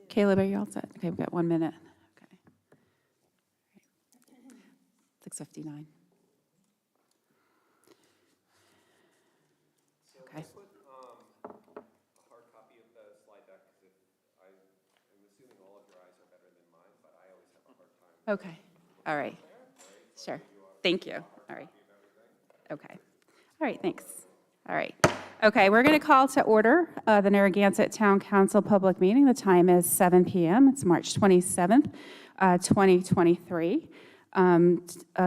Caleb, are you all set? Okay, we've got 1 minute. Okay. 6:59. Okay. I put a hard copy of the slide deck because I'm assuming all of your eyes are better than mine, but I always have a hard time. Okay. All right. Sure. Thank you. All right. Okay. All right, thanks. All right. Okay, we're going to call to order the Narragansett Town Council public meeting. The time is 7 p.m. It's March 27th, 2023.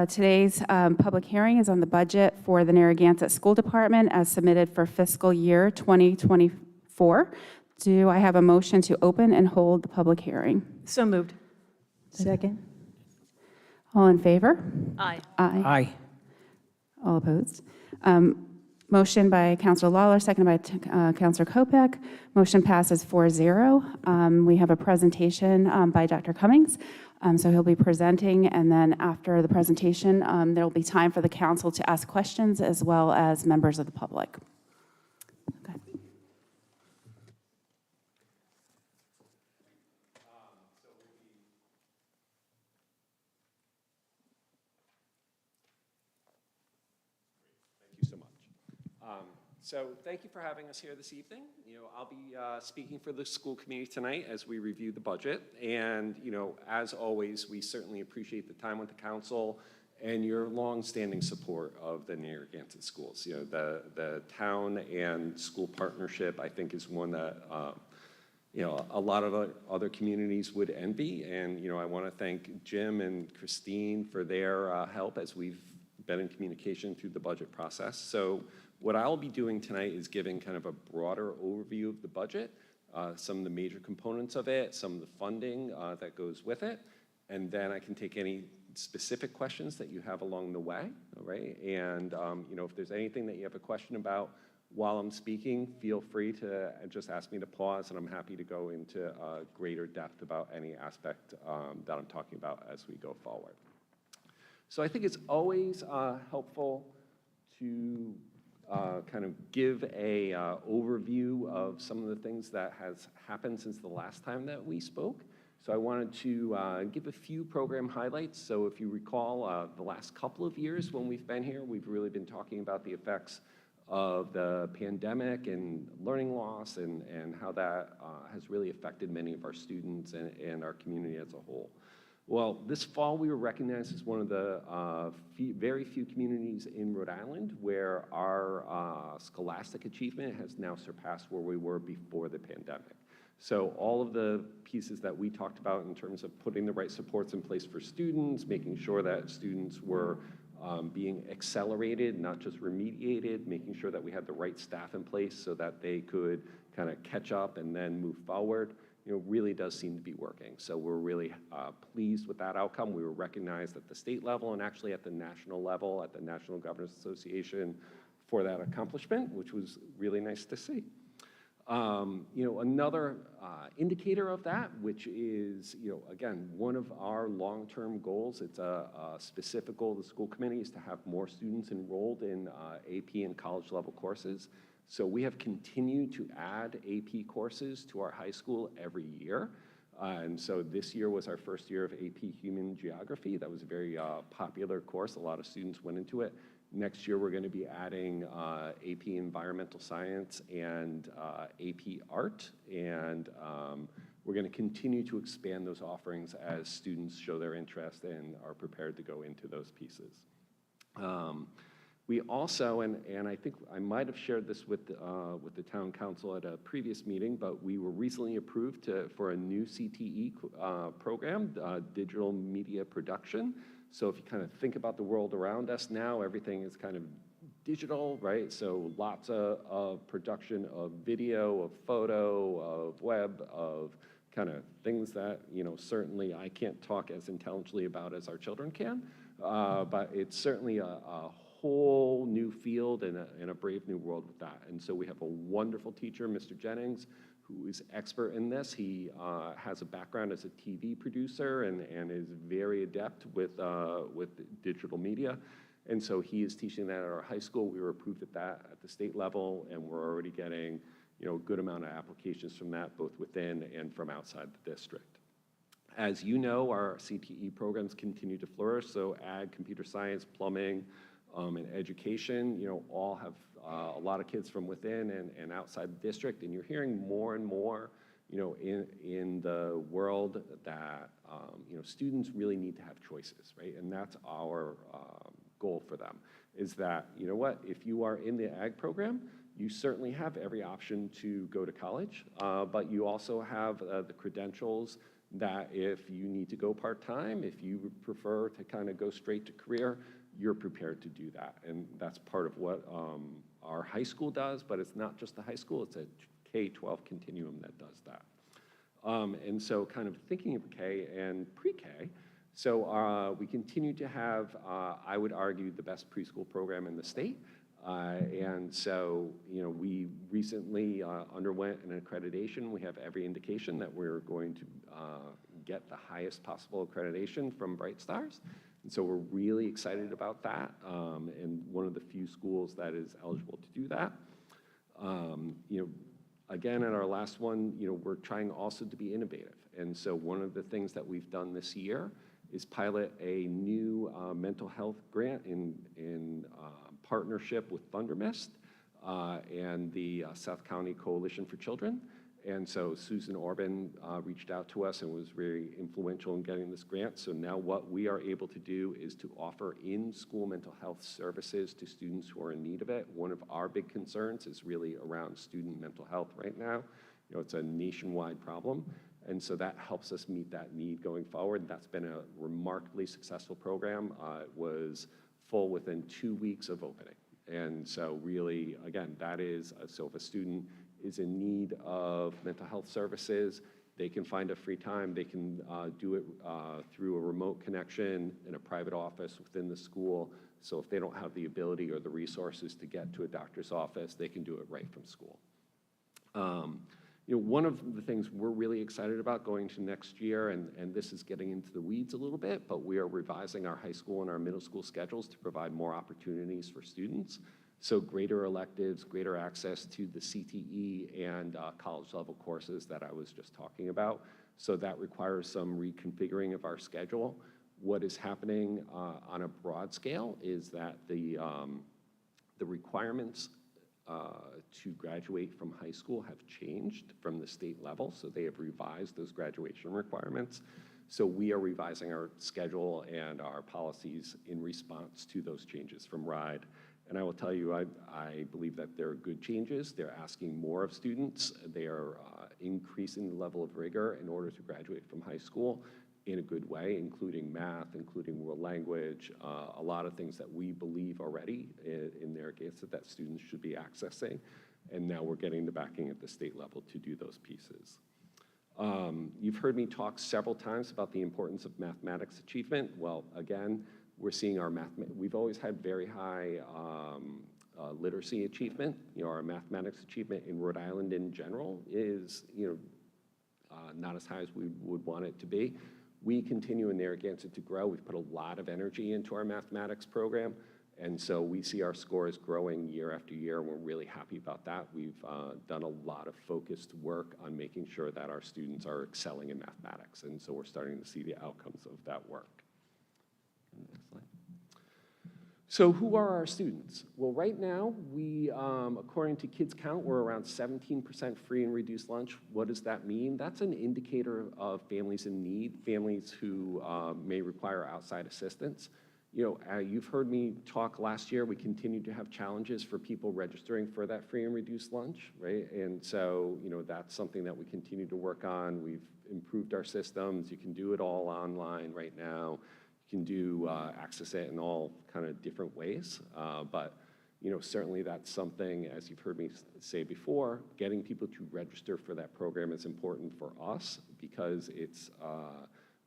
Today's public hearing is on the budget for the Narragansett School Department as submitted for fiscal year 2024. Do I have a motion to open and hold the public hearing? So moved. Second. All in favor? Aye. Aye. Aye. All opposed? Motion by Councilor Lawler, seconded by Councilor Kopech. Motion passes 4-0. We have a presentation by Dr. Cummings. So he'll be presenting, and then after the presentation, there will be time for the council to ask questions as well as members of the public. Okay. Thank you so much. So thank you for having us here this evening. I'll be speaking for the school committee tonight as we review the budget. And, as always, we certainly appreciate the time with the council and your long-standing support of the Narragansett schools. The town and school partnership, I think, is one that, a lot of other communities would envy. And, I want to thank Jim and Christine for their help as we've been in communication through the budget process. So what I'll be doing tonight is giving kind of a broader overview of the budget, some of the major components of it, some of the funding that goes with it, and then I can take any specific questions that you have along the way, all right? And if there's anything that you have a question about while I'm speaking, feel free to just ask me to pause, and I'm happy to go into greater depth about any aspect that I'm talking about as we go forward. So I think it's always helpful to kind of give a overview of some of the things that has happened since the last time that we spoke. So I wanted to give a few program highlights. So if you recall, the last couple of years when we've been here, we've really been talking about the effects of the pandemic and learning loss and how that has really affected many of our students and our community as a whole. Well, this fall we were recognized as one of the very few communities in Rhode Island where our scholastic achievement has now surpassed where we were before the pandemic. So all of the pieces that we talked about in terms of putting the right supports in place for students, making sure that students were being accelerated, not just remediated, making sure that we had the right staff in place so that they could kind of catch up and then move forward, really does seem to be working. So we're really pleased with that outcome. We were recognized at the state level and actually at the national level, at the National Governors Association for that accomplishment, which was really nice to see. Another indicator of that, which is, again, one of our long-term goals, it's a specific goal of the school committee, is to have more students enrolled in AP and college level courses. So we have continued to add AP courses to our high school every year. And so this year was our first year of AP Human Geography. That was a very popular course. A lot of students went into it. Next year, we're going to be adding AP Environmental Science and AP Art. And we're going to continue to expand those offerings as students show their interest and are prepared to go into those pieces. We also, and I think I might have shared this with the town council at a previous meeting, but we were recently approved for a new CTE program, digital media production. So if you kind of think about the world around us now, everything is kind of digital, right? So lots of production of video, of photo, of web, of kind of things that, certainly I can't talk as intelligently about as our children can, but it's certainly a whole new field and a brave new world with that. And so we have a wonderful teacher, Mr. Jennings, who is expert in this. He has a background as a TV producer and is very adept with digital media. And so he is teaching that at our high school. We were approved at that at the state level, and we're already getting a good amount of applications from that, both within and from outside the district. As you know, our CTE programs continue to flourish, so ag, computer science, plumbing, and education, all have a lot of kids from within and outside the district, and you're hearing more and more, in the world that, students really need to have choices, right? And that's our goal for them, is that, if you are in the ag program, you certainly have every option to go to college, but you also have the credentials that if you need to go part-time, if you would prefer to kind of go straight to career, you're prepared to do that. And that's part of what our high school does, but it's not just the high school, it's a K-12 continuum that does that. And so kind of thinking of K and pre-K, so we continue to have, I would argue, the best preschool program in the state. And so, we recently underwent an accreditation. We have every indication that we're going to get the highest possible accreditation from Bright Stars. And so we're really excited about that, and one of the few schools that is eligible to do that. Again, at our last one, we're trying also to be innovative. And so one of the things that we've done this year is pilot a new mental health grant in partnership with Thunder Mist and the South County Coalition for Children. And so Susan Orban reached out to us and was very influential in getting this grant. So now what we are able to do is to offer in-school mental health services to students who are in need of it. One of our big concerns is really around student mental health right now. It's a nationwide problem. And so that helps us meet that need going forward. That's been a remarkably successful program. It was full within 2 weeks of opening. And so really, again, that is, so if a student is in need of mental health services, they can find a free time. They can do it through a remote connection in a private office within the school. So if they don't have the ability or the resources to get to a doctor's office, they can do it right from school. One of the things we're really excited about going to next year, and this is getting into the weeds a little bit, but we are revising our high school and our middle school schedules to provide more opportunities for students. So greater electives, greater access to the CTE and college level courses that I was just talking about. So that requires some reconfiguring of our schedule. What is happening on a broad scale is that the requirements to graduate from high school have changed from the state level, so they have revised those graduation requirements. So we are revising our schedule and our policies in response to those changes from RIDE. And I will tell you, I believe that they're good changes. They're asking more of students. They are increasing the level of rigor in order to graduate from high school in a good way, including math, including world language, a lot of things that we believe already in Narragansett that students should be accessing. And now we're getting the backing at the state level to do those pieces. You've heard me talk several times about the importance of mathematics achievement. Well, again, we're seeing we've always had very high literacy achievement. Our mathematics achievement in Rhode Island in general is, not as high as we would want it to be. We continue in Narragansett to grow. We've put a lot of energy into our mathematics program, and so we see our scores growing year after year, and we're really happy about that. We've done a lot of focused work on making sure that our students are excelling in mathematics, and so we're starting to see the outcomes of that work. Next slide. So who are our students? Well, right now, we, according to Kids Count, we're around 17% free and reduced lunch. What does that mean? That's an indicator of families in need, families who may require outside assistance. You've heard me talk last year, we continue to have challenges for people registering for that free and reduced lunch, right? And so, that's something that we continue to work on. We've improved our systems. You can do it all online right now. You can access it in all kind of different ways, but certainly that's something, as you've heard me say before, getting people to register for that program is important for us because it's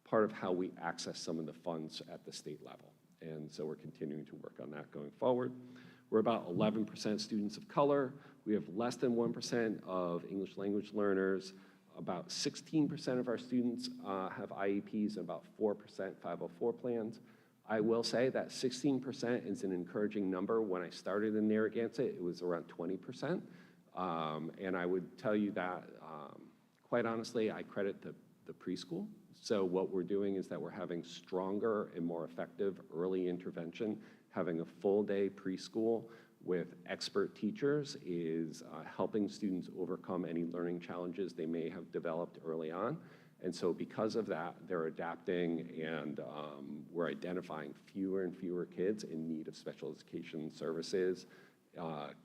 part of how we access some of the funds at the state level, and so we're continuing to work on that going forward. We're about 11% students of color. We have less than 1% of English language learners. About 16% of our students have IEPs and about 4% 504 plans. I will say that 16% is an encouraging number. When I started in Narragansett, it was around 20%. And I would tell you that, quite honestly, I credit the preschool. So what we're doing is that we're having stronger and more effective early intervention. Having a full-day preschool with expert teachers is helping students overcome any learning challenges they may have developed early on. And so because of that, they're adapting, and we're identifying fewer and fewer kids in need of special education services,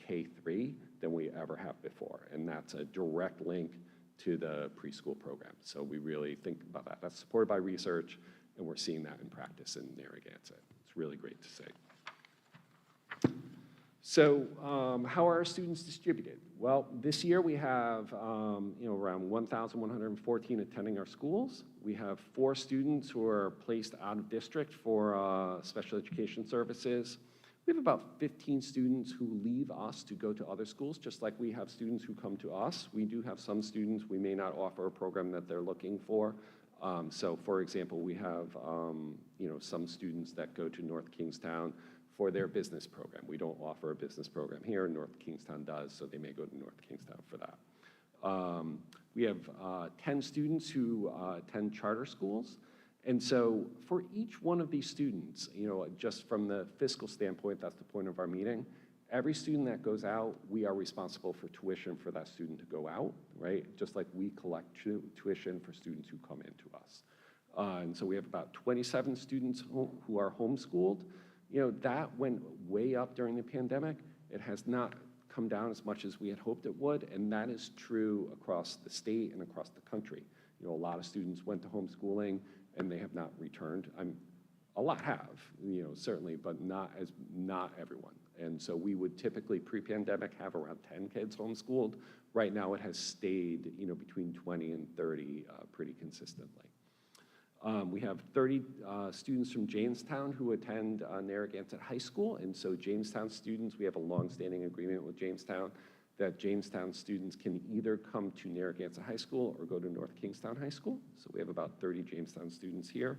K-3, than we ever have before. And that's a direct link to the preschool program. So we really think about that. That's supported by research, and we're seeing that in practice in Narragansett. It's really great to see. So how are our students distributed? Well, this year we have around 1,114 attending our schools. We have 4 students who are placed out of district for special education services. We have about 15 students who leave us to go to other schools, just like we have students who come to us. We do have some students we may not offer a program that they're looking for. So for example, we have some students that go to North Kingstown for their business program. We don't offer a business program here, North Kingstown does, so they may go to North Kingstown for that. We have 10 students who attend charter schools. And so for each one of these students, just from the fiscal standpoint, that's the point of our meeting, every student that goes out, we are responsible for tuition for that student to go out, right? Just like we collect tuition for students who come into us. And so we have about 27 students who are homeschooled. That went way up during the pandemic. It has not come down as much as we had hoped it would, and that is true across the state and across the country. A lot of students went to homeschooling and they have not returned. A lot have, certainly, but not everyone. And so we would typically, pre-pandemic, have around 10 kids homeschooled. Right now it has stayed, between 20 and 30 pretty consistently. We have 30 students from Jamestown who attend Narragansett High School, and so Jamestown students, we have a long-standing agreement with Jamestown that Jamestown students can either come to Narragansett High School or go to North Kingstown High School. So we have about 30 Jamestown students here.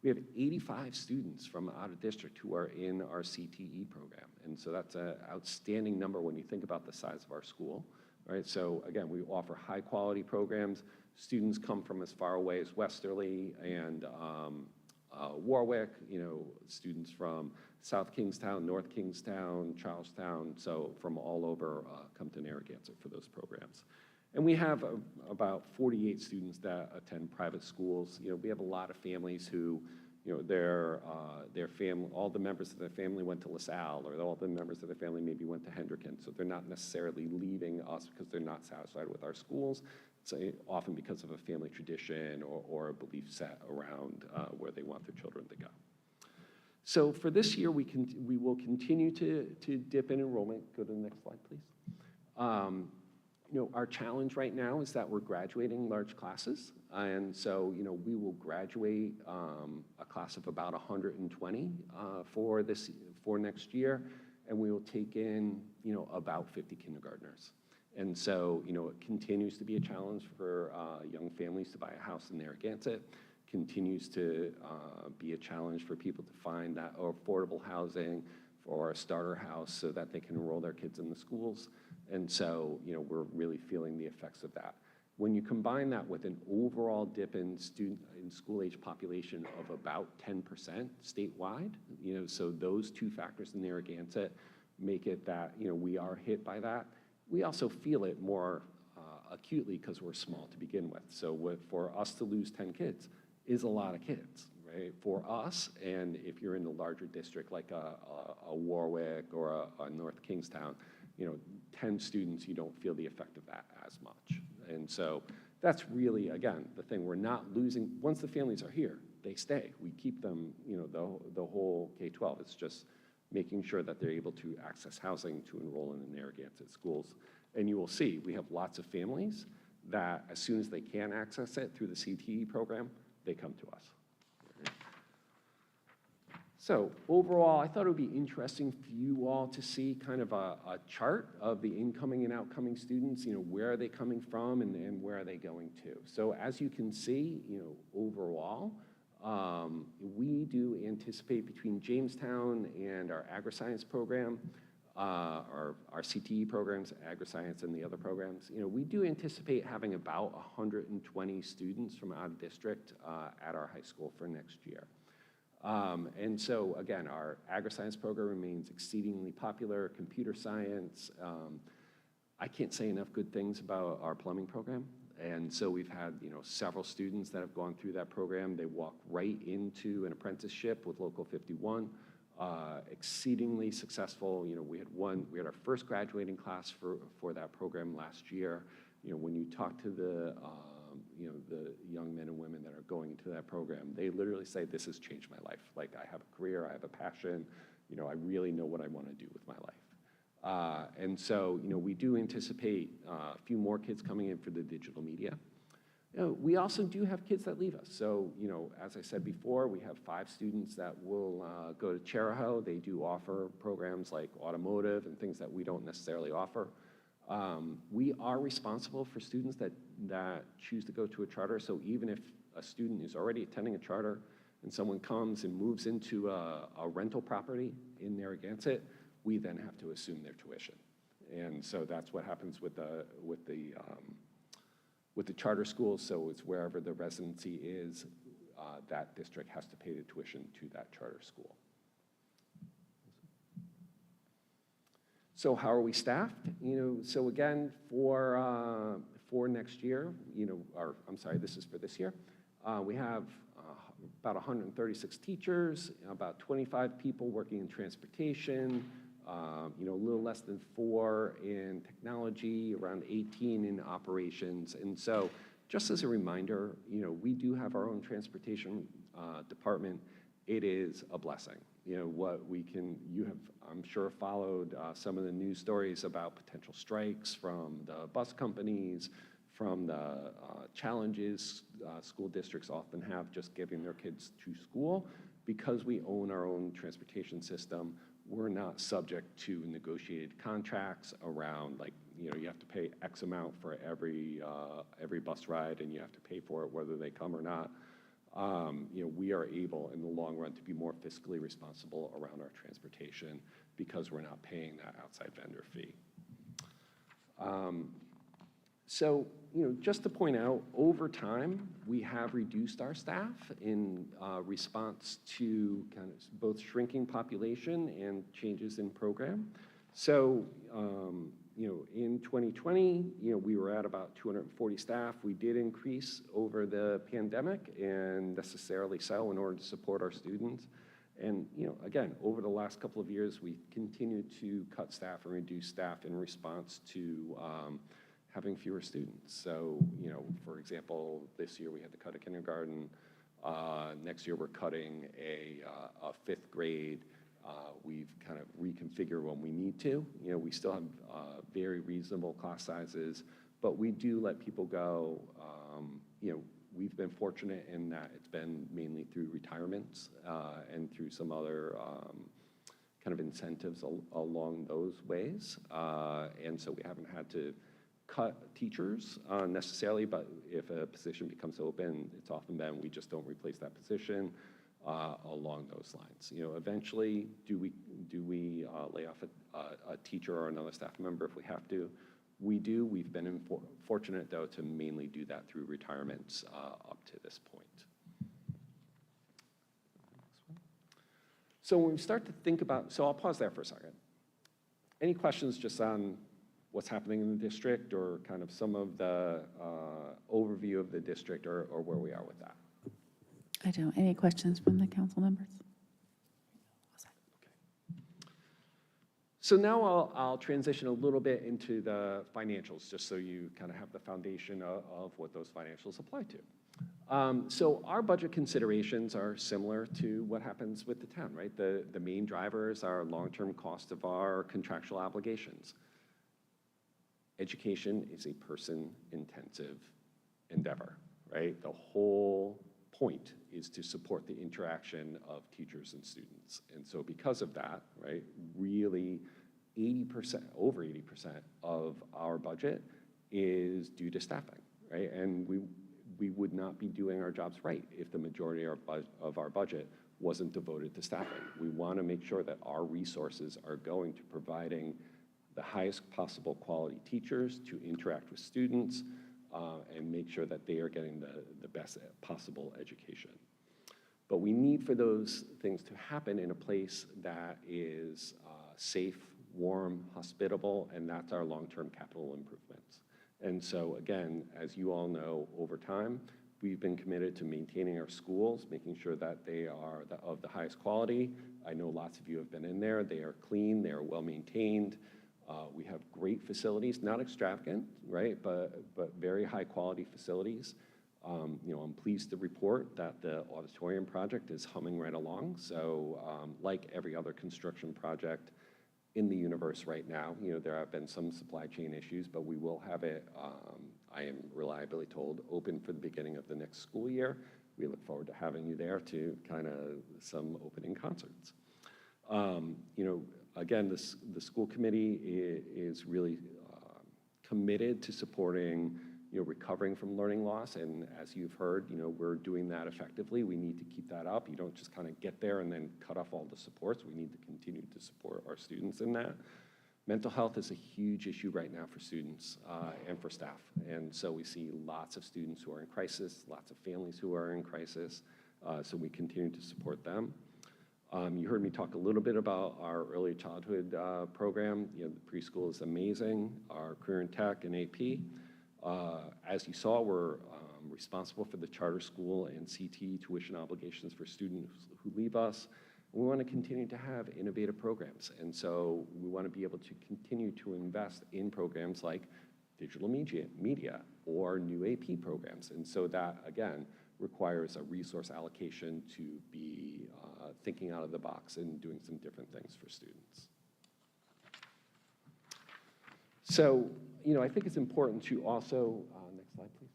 We have 85 students from out of district who are in our CTE program, and so that's an outstanding number when you think about the size of our school, right? So again, we offer high-quality programs. Students come from as far away as Westerly and Warwick, students from South Kingstown, North Kingstown, Charlestown, so from all over come to Narragansett for those programs. And we have about 48 students that attend private schools. We have a lot of families who, their family, all the members of their family went to LaSalle, or all the members of their family maybe went to Hendricken, so they're not necessarily leaving us because they're not satisfied with our schools. It's often because of a family tradition or a belief set around where they want their children to go. So for this year, we will continue to dip in enrollment. Go to the next slide, please. Our challenge right now is that we're graduating large classes. And so, we will graduate a class of about 120 for next year. And we will take in, about 50 kindergartners. And so, it continues to be a challenge for young families to buy a house in Narragansett. Continues to be a challenge for people to find that affordable housing or a starter house so that they can enroll their kids in the schools. And so, we're really feeling the effects of that. When you combine that with an overall dip in school-age population of about 10% statewide, so those two factors in Narragansett make it that, we are hit by that. We also feel it more acutely because we're small to begin with. So for us to lose 10 kids is a lot of kids, right? For us, and if you're in a larger district like a Warwick or a North Kingstown, 10 students, you don't feel the effect of that as much. And so that's really, again, the thing. We're not losing, once the families are here, they stay. We keep them, the whole K-12. It's just making sure that they're able to access housing to enroll in the Narragansett schools. And you will see, we have lots of families that as soon as they can access it through the CTE program, they come to us. So overall, I thought it would be interesting for you all to see kind of a chart of the incoming and outcoming students, where are they coming from and where are they going to. So as you can see, overall, we do anticipate between Jamestown and our agri-science program, our CTE programs, agri-science, and the other programs. We do anticipate having about 120 students from out of district at our high school for next year. And so, again, our agri-science program remains exceedingly popular, computer science. I can't say enough good things about our plumbing program. And so we've had, several students that have gone through that program. They walk right into an apprenticeship with Local 51. Exceedingly successful. We had our first graduating class for that program last year. When you talk to the young men and women that are going into that program, they literally say, this has changed my life. Like, I have a career, I have a passion, I really know what I want to do with my life. And so, we do anticipate a few more kids coming in for the digital media. We also do have kids that leave us. So, as I said before, we have 5 students that will go to Cheraho. They do offer programs like automotive and things that we don't necessarily offer. We are responsible for students that choose to go to a charter. So even if a student is already attending a charter and someone comes and moves into a rental property in Narragansett, we then have to assume their tuition. And so that's what happens with the charter schools. So it's wherever the residency is, that district has to pay the tuition to that charter school. So how are we staffed? So again, for next year, this is for this year, we have about 136 teachers, about 25 people working in transportation, a little less than 4 in technology, around 18 in operations. And so just as a reminder, we do have our own transportation department. It is a blessing. You have, I'm sure, followed some of the news stories about potential strikes from the bus companies, from the challenges school districts often have just getting their kids to school. Because we own our own transportation system, we're not subject to negotiated contracts around, like, you have to pay X amount for every bus ride, and you have to pay for it whether they come or not. We are able in the long run to be more fiscally responsible around our transportation because we're not paying that outside vendor fee. So, just to point out, over time, we have reduced our staff in response to kind of both shrinking population and changes in program. So, in 2020, we were at about 240 staff. We did increase over the pandemic, and necessarily so in order to support our students. And, again, over the last couple of years, we continued to cut staff and reduce staff in response to having fewer students. So, for example, this year we had to cut a kindergarten. Next year we're cutting a 5th grade. We've kind of reconfigured when we need to. We still have very reasonable class sizes, but we do let people go. We've been fortunate in that it's been mainly through retirements and through some other kind of incentives along those ways. And so we haven't had to cut teachers necessarily, but if a position becomes open, it's often been we just don't replace that position. Along those lines, eventually, do we lay off a teacher or another staff member if we have to? We do. We've been fortunate, though, to mainly do that through retirements up to this point. So when we start to think about, so I'll pause there for a second. Any questions just on what's happening in the district, or kind of some of the overview of the district, or where we are with that? I don't. Any questions from the council members? Okay. So now I'll transition a little bit into the financials, just so you kind of have the foundation of what those financials apply to. So our budget considerations are similar to what happens with the town, right? The main drivers are long-term cost of our contractual obligations. Education is a person-intensive endeavor, right? The whole point is to support the interaction of teachers and students. And so because of that, right, really 80%, over 80% of our budget is due to staffing, right? And we would not be doing our jobs right if the majority of our budget wasn't devoted to staffing. We want to make sure that our resources are going to providing the highest possible quality teachers to interact with students and make sure that they are getting the best possible education. But we need for those things to happen in a place that is safe, warm, hospitable, and that's our long-term capital improvements. And so again, as you all know, over time, we've been committed to maintaining our schools, making sure that they are of the highest quality. I know lots of you have been in there. They are clean, they are well-maintained. We have great facilities, not extravagant, right, but very high-quality facilities. I'm pleased to report that the auditorium project is humming right along. So like every other construction project in the universe right now, there have been some supply chain issues, but we will have it, I am reliably told, open for the beginning of the next school year. We look forward to having you there to kind of some opening concerts. Again, the school committee is really committed to supporting recovering from learning loss, and as you've heard, we're doing that effectively. We need to keep that up. You don't just kind of get there and then cut off all the supports. We need to continue to support our students in that. Mental health is a huge issue right now for students and for staff, and so we see lots of students who are in crisis, lots of families who are in crisis, so we continue to support them. You heard me talk a little bit about our early childhood program. The preschool is amazing, our career in tech and AP. As you saw, we're responsible for the charter school and CTE tuition obligations for students who leave us. We want to continue to have innovative programs, and so we want to be able to continue to invest in programs like digital media or new AP programs, and so that, again, requires a resource allocation to be thinking out of the box and doing some different things for students. So, I think it's important to also, next slide, please.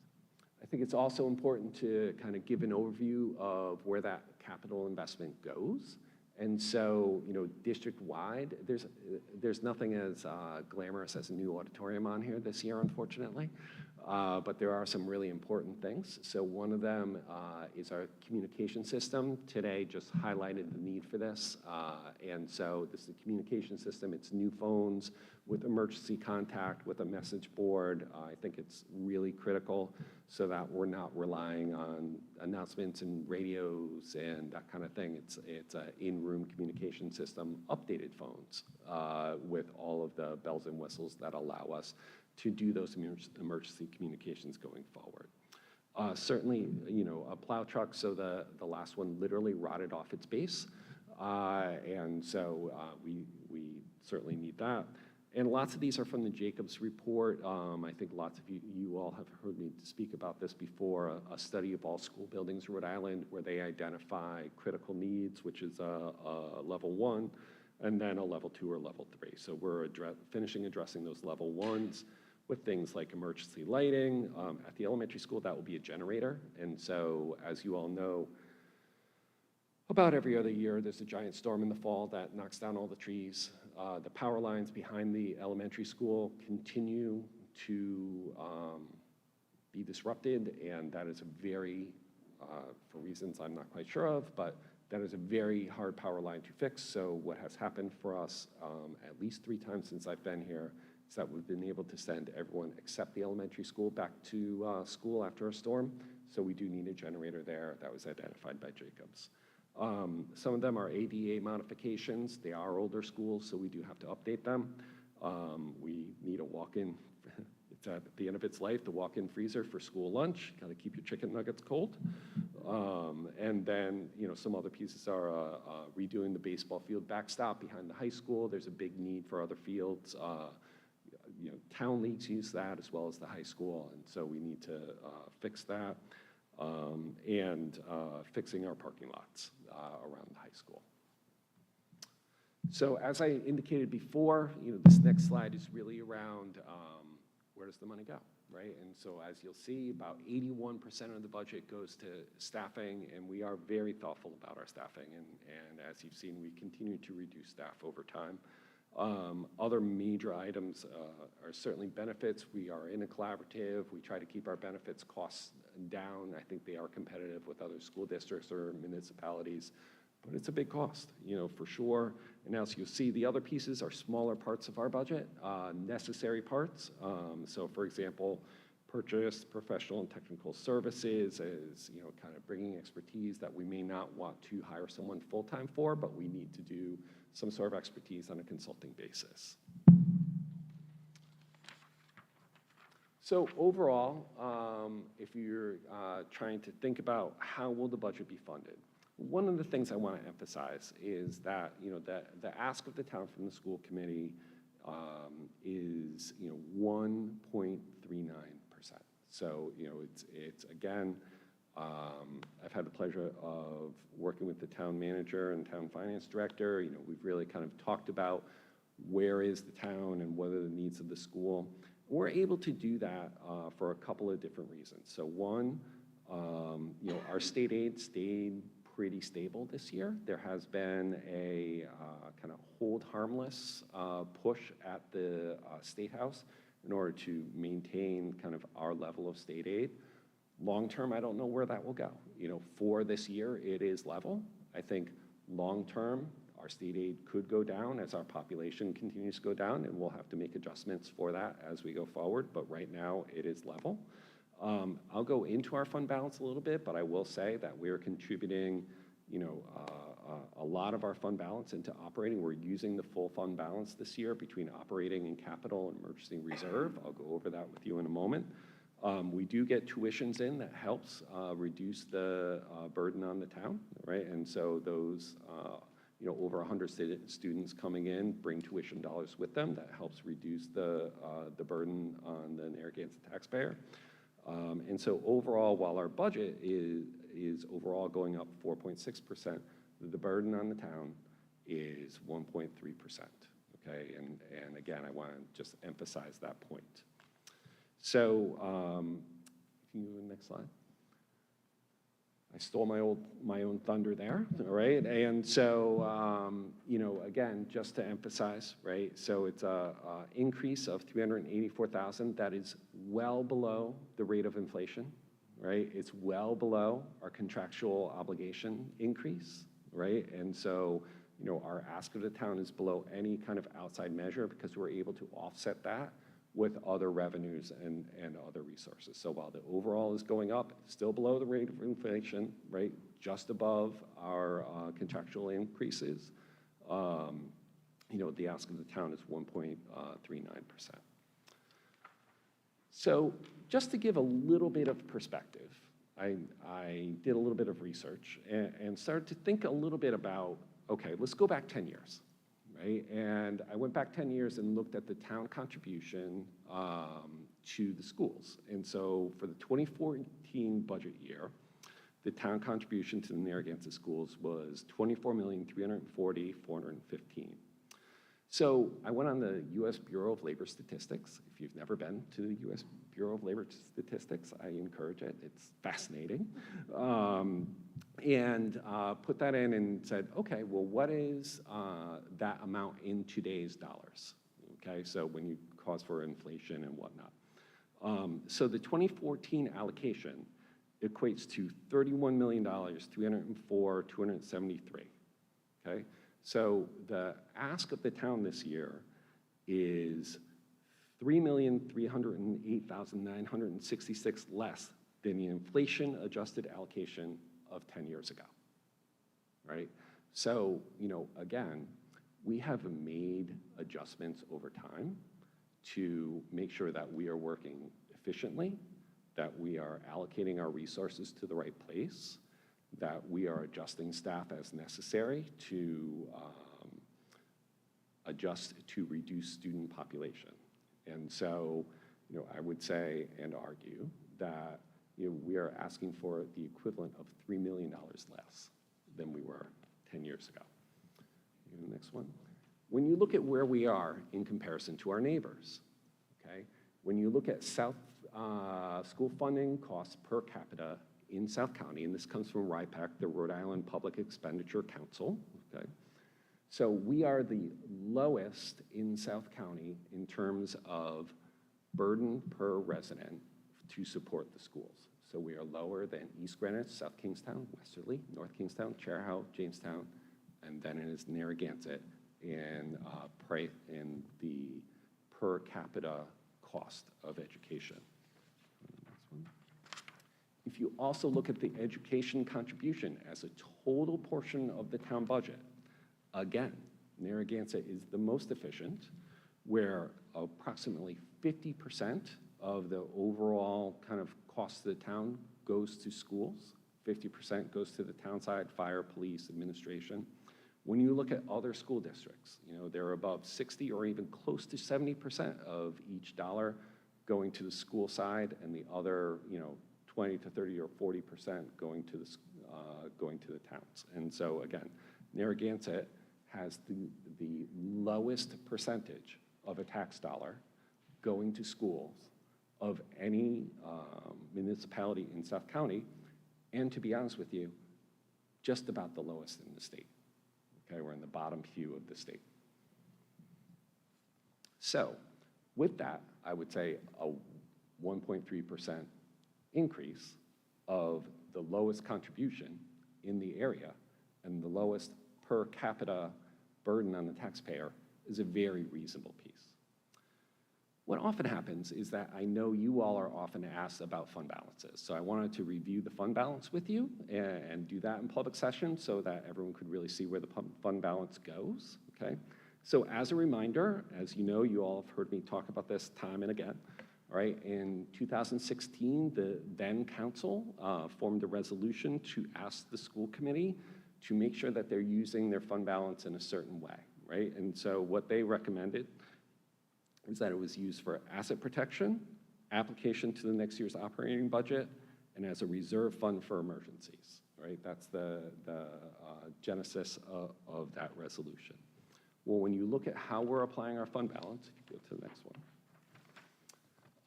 I think it's also important to kind of give an overview of where that capital investment goes. And so, district-wide, there's nothing as glamorous as a new auditorium on here this year, unfortunately. But there are some really important things. So one of them is our communication system. Today just highlighted the need for this. And so this is a communication system. It's new phones with emergency contact, with a message board. I think it's really critical so that we're not relying on announcements and radios and that kind of thing. It's an in-room communication system, updated phones with all of the bells and whistles that allow us to do those emergency communications going forward. Certainly, a plow truck, so the last one literally rotted off its base. And so we certainly need that. And lots of these are from the Jacobs report. I think lots of you all have heard me speak about this before, a study of all school buildings in Rhode Island where they identify critical needs, which is a level 1, and then a level 2 or level 3. So we're finishing addressing those level 1s with things like emergency lighting. At the elementary school, that will be a generator. And so, as you all know, about every other year, there's a giant storm in the fall that knocks down all the trees. The power lines behind the elementary school continue to be disrupted, and that is a very, for reasons I'm not quite sure of, but that is a very hard power line to fix. So what has happened for us at least 3 times since I've been here is that we've been able to send everyone except the elementary school back to school after a storm. So we do need a generator there. That was identified by Jacobs. Some of them are ADA modifications. They are older schools, so we do have to update them. We need a walk-in, it's at the end of its life, the walk-in freezer for school lunch. Got to keep your chicken nuggets cold. And then, some other pieces are redoing the baseball field backstop behind the high school. There's a big need for other fields. Town leagues use that as well as the high school, and so we need to fix that. And fixing our parking lots around the high school. So as I indicated before, this next slide is really around where does the money go, right? And so as you'll see, about 81% of the budget goes to staffing, and we are very thoughtful about our staffing. And as you've seen, we continue to reduce staff over time. Other major items are certainly benefits. We are in a collaborative. We try to keep our benefits costs down. I think they are competitive with other school districts or municipalities. but it's a big cost, for sure. And as you'll see, the other pieces are smaller parts of our budget, necessary parts. So for example, purchase professional and technical services is, kind of bringing expertise that we may not want to hire someone full-time for, but we need to do some sort of expertise on a consulting basis. So overall, if you're trying to think about how will the budget be funded, one of the things I want to emphasize is that, the ask of the town from the school committee is, 1.39%. So, it's again, I've had the pleasure of working with the town manager and town finance director. We've really kind of talked about where is the town and what are the needs of the school. We're able to do that for a couple of different reasons. So one, our state aid stayed pretty stable this year. There has been a kind of hold harmless push at the State House in order to maintain kind of our level of state aid. Long term, I don't know where that will go. For this year, it is level. I think long term, our state aid could go down as our population continues to go down, and we'll have to make adjustments for that as we go forward, but right now it is level. I'll go into our fund balance a little bit, but I will say that we're contributing, a lot of our fund balance into operating. We're using the full fund balance this year between operating and capital and emergency reserve. I'll go over that with you in a moment. We do get tuitions in that helps reduce the burden on the town, right? And so those, over 100 students coming in bring tuition dollars with them. That helps reduce the burden on the Narragansett taxpayer. And so overall, while our budget is overall going up 4.6%, the burden on the town is 1.3%, okay? And again, I want to just emphasize that point. So, can you go to the next slide? I stole my own thunder there, all right? And so, again, just to emphasize, right? So it's a increase of $384,000. That is well below the rate of inflation, right? It's well below our contractual obligation increase, right? And so, our ask of the town is below any kind of outside measure because we're able to offset that with other revenues and other resources. So while the overall is going up, it's still below the rate of inflation, right? Just above our contractual increases. The ask of the town is 1.39%. So just to give a little bit of perspective, I did a little bit of research and started to think a little bit about, okay, let's go back 10 years. Right? And I went back 10 years and looked at the town contribution to the schools. And so for the 2014 budget year, the town contribution to the Narragansett schools was $24,340,415. So I went on the U.S. Bureau of Labor Statistics. If you've never been to the U.S. Bureau of Labor Statistics, I encourage it. It's fascinating. And put that in and said, okay, well, what is that amount in today's dollars? Okay, so when you cause for inflation and whatnot. So the 2014 allocation equates to $31,304,273. Okay, so the ask of the town this year is $3,308,966 less than the inflation-adjusted allocation of 10 years ago, right? So, again, we have made adjustments over time to make sure that we are working efficiently, that we are allocating our resources to the right place, that we are adjusting staff as necessary to adjust to reduce student population. And so, I would say and argue that we are asking for the equivalent of $3 million less than we were 10 years ago. The next one. When you look at where we are in comparison to our neighbors, okay? When you look at South school funding costs per capita in South County, and this comes from RIPAC, the Rhode Island Public Expenditure Council, okay? So we are the lowest in South County in terms of burden per resident to support the schools. So we are lower than East Greenwich, South Kingstown, Westerly, North Kingstown, Chariho, Jamestown, and then it is Narragansett in the per capita cost of education. If you also look at the education contribution as a total portion of the town budget, again, Narragansett is the most efficient, where approximately 50% of the overall kind of cost of the town goes to schools, 50% goes to the town side, fire, police, administration. When you look at other school districts, they're above 60 or even close to 70% of each dollar going to the school side, and the other, 20 to 30 or 40% going to the towns. And so again, Narragansett has the lowest percentage of a tax dollar going to schools of any municipality in South County, and to be honest with you, just about the lowest in the state. Okay, we're in the bottom few of the state. So with that, I would say a 1.3% increase of the lowest contribution in the area and the lowest per capita burden on the taxpayer is a very reasonable piece. What often happens is that I know you all are often asked about fund balances. So I wanted to review the fund balance with you and do that in public session so that everyone could really see where the fund balance goes, okay? So as a reminder, as you know, you all have heard me talk about this time and again, all right? In 2016, the then council formed a resolution to ask the school committee to make sure that they're using their fund balance in a certain way, right? And so what they recommended is that it was used for asset protection, application to the next year's operating budget, and as a reserve fund for emergencies, right? That's the genesis of that resolution. Well, when you look at how we're applying our fund balance, if you go to the next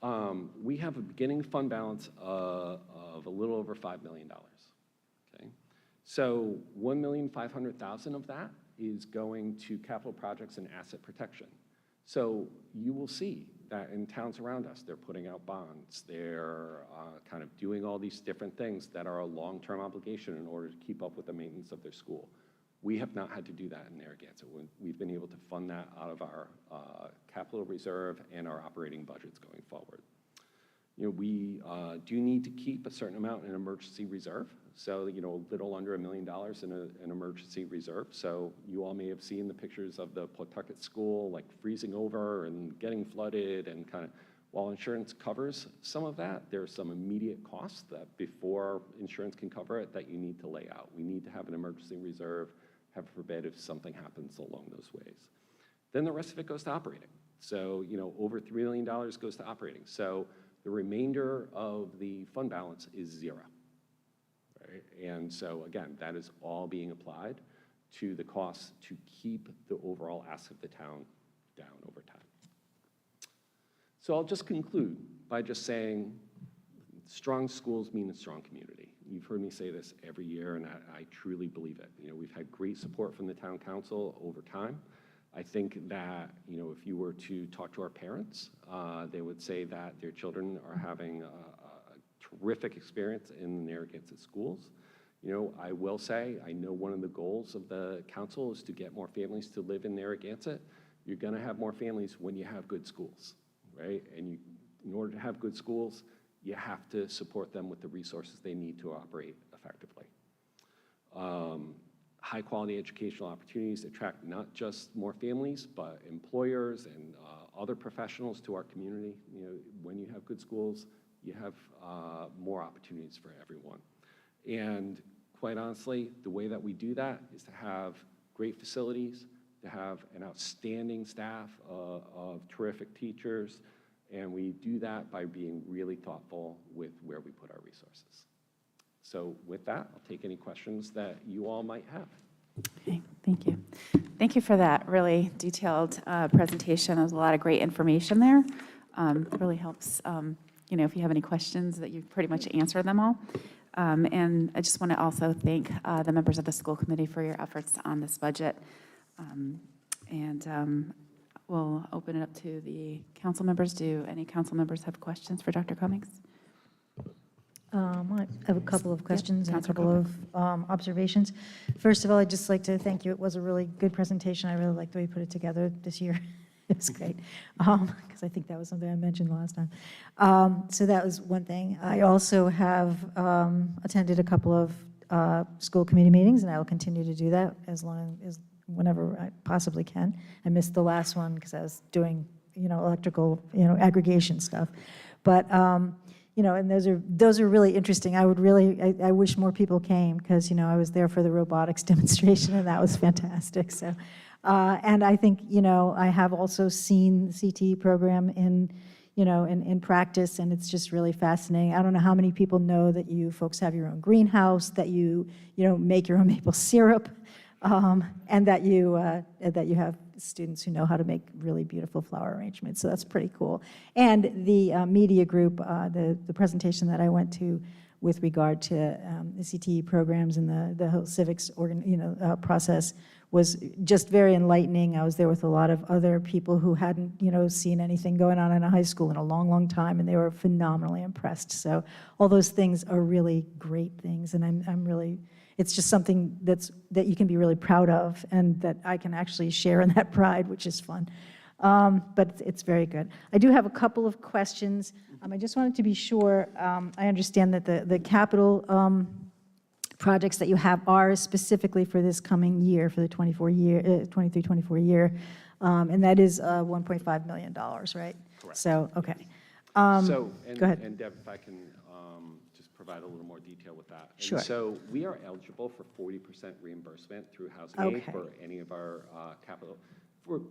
one, we have a beginning fund balance of a little over $5 million, okay? So $1,500,000 of that is going to capital projects and asset protection. So you will see that in towns around us, they're putting out bonds, they're kind of doing all these different things that are a long-term obligation in order to keep up with the maintenance of their school. We have not had to do that in Narragansett. We've been able to fund that out of our capital reserve and our operating budgets going forward. We do need to keep a certain amount in emergency reserve. So, a little under $1 million in an emergency reserve. So you all may have seen the pictures of the Pawtucket School, like freezing over and getting flooded, and kind of, while insurance covers some of that, there's some immediate costs that before insurance can cover it that you need to lay out. We need to have an emergency reserve, heaven forbid if something happens along those ways. Then the rest of it goes to operating. So, over $3 million goes to operating. So the remainder of the fund balance is zero. Right? And so again, that is all being applied to the costs to keep the overall asset of the town down over time. So I'll just conclude by just saying strong schools mean a strong community. You've heard me say this every year, and I truly believe it. We've had great support from the town council over time. I think that, if you were to talk to our parents, they would say that their children are having a terrific experience in the Narragansett schools. I will say, I know one of the goals of the council is to get more families to live in Narragansett. You're gonna have more families when you have good schools, right? And in order to have good schools, you have to support them with the resources they need to operate effectively. High quality educational opportunities attract not just more families, but employers and other professionals to our community. When you have good schools, you have more opportunities for everyone. And quite honestly, the way that we do that is to have great facilities, to have an outstanding staff of terrific teachers, and we do that by being really thoughtful with where we put our resources. So with that, I'll take any questions that you all might have. Okay, thank you. Thank you for that really detailed presentation. There's a lot of great information there. It really helps, if you have any questions, that you've pretty much answered them all. And I just want to also thank the members of the school committee for your efforts on this budget. We'll open it up to the council members. Do any council members have questions for Dr. Cummings? I have a couple of questions and a Councilor couple of observations. First of all, I'd just like to thank you. It was a really good presentation. I really liked the way you put it together this year. It was great, because I think that was something I mentioned last time. So that was one thing. I also have attended a couple of school committee meetings, and I will continue to do that as long as, whenever I possibly can. I missed the last one because I was doing, electrical, aggregation stuff. But, and those are really interesting. I wish more people came because, I was there for the robotics demonstration, and that was fantastic. So, and I think, I have also seen the CTE program in practice, and it's just really fascinating. I don't know how many people know that you folks have your own greenhouse, that you make your own maple syrup, and that you have students who know how to make really beautiful flower arrangements. So that's pretty cool. And the media group, the presentation that I went to with regard to the CTE programs and the whole civics process was just very enlightening. I was there with a lot of other people who hadn't, seen anything going on in a high school in a long, long time, and they were phenomenally impressed. So all those things are really great things, and I'm really, it's just something that you can be really proud of, and that I can actually share in that pride, which is fun. But it's very good. I do have a couple of questions. I just wanted to be sure, I understand that the capital projects that you have are specifically for this coming year, for the 23-24 year, and that is $1.5 million, right? Correct. So, okay. Go ahead. And Deb, if I can just provide a little more detail with that. Sure. And so we are eligible for 40% reimbursement through Housing Aid Okay. for any of our for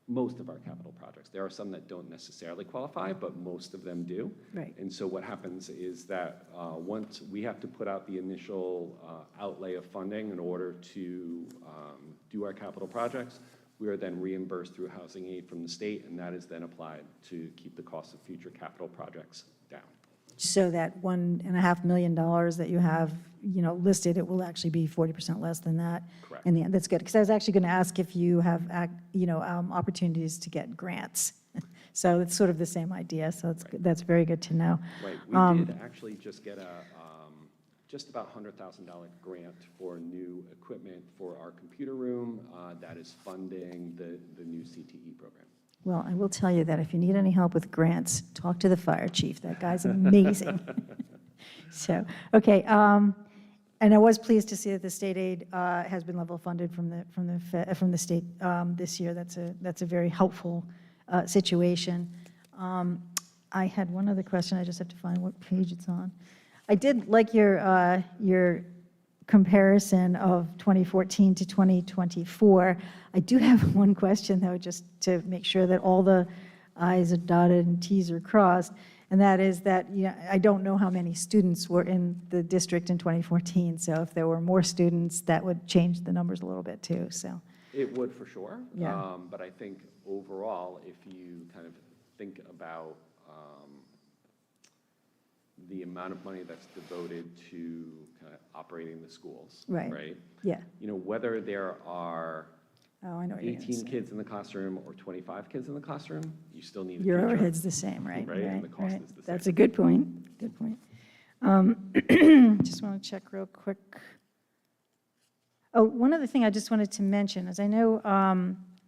most of our capital projects. There are some that don't necessarily qualify, but most of them do. Right. And so what happens is that once we have to put out the initial outlay of funding in order to do our capital projects, we are then reimbursed through Housing Aid from the state, and that is then applied to keep the cost of future capital projects down. So that $1.5 million that you have, listed, it will actually be 40% less than that. Correct. In the end, that's good, because I was actually going to ask if you have, opportunities to get grants. So it's sort of the same idea. So it's good. That's very good to know. Right. We did actually just get just about $100,000 grant for new equipment for our computer room that is funding the new CTE program. Well, I will tell you that if you need any help with grants, talk to the fire chief. That guy's amazing. So, okay. And I was pleased to see that the state aid has been level funded from the state this year. That's a very helpful situation. I had one other question. I just have to find what page it's on. I did like your comparison of 2014 to 2024. I do have one question, though, just to make sure that all the I's are dotted and T's are crossed, and that is that I don't know how many students were in the district in 2014, so if there were more students, that would change the numbers a little bit, too. So It would for sure. Yeah. But I think overall, if you kind of think about the amount of money that's devoted to kind of operating the schools, Right. Yeah. Whether there are Oh, I know what you're going to 18 say. kids in the classroom or 25 kids in the classroom, you still need a Your teacher. overhead's the same, right? Right, and the cost is the same. That's a good point. Good point. Just want to check real quick. Oh, one other thing I just wanted to mention is I know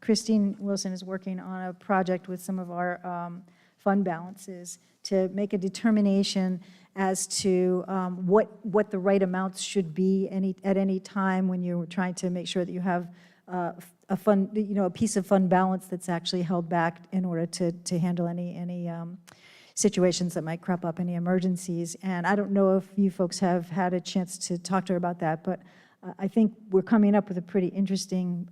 Christine Wilson is working on a project with some of our fund balances to make a determination as to what the right amounts should be at any time when you're trying to make sure that you have a fund, a piece of fund balance that's actually held back in order to handle any situations that might crop up, any emergencies. And I don't know if you folks have had a chance to talk to her about that, but I think we're coming up with a pretty interesting,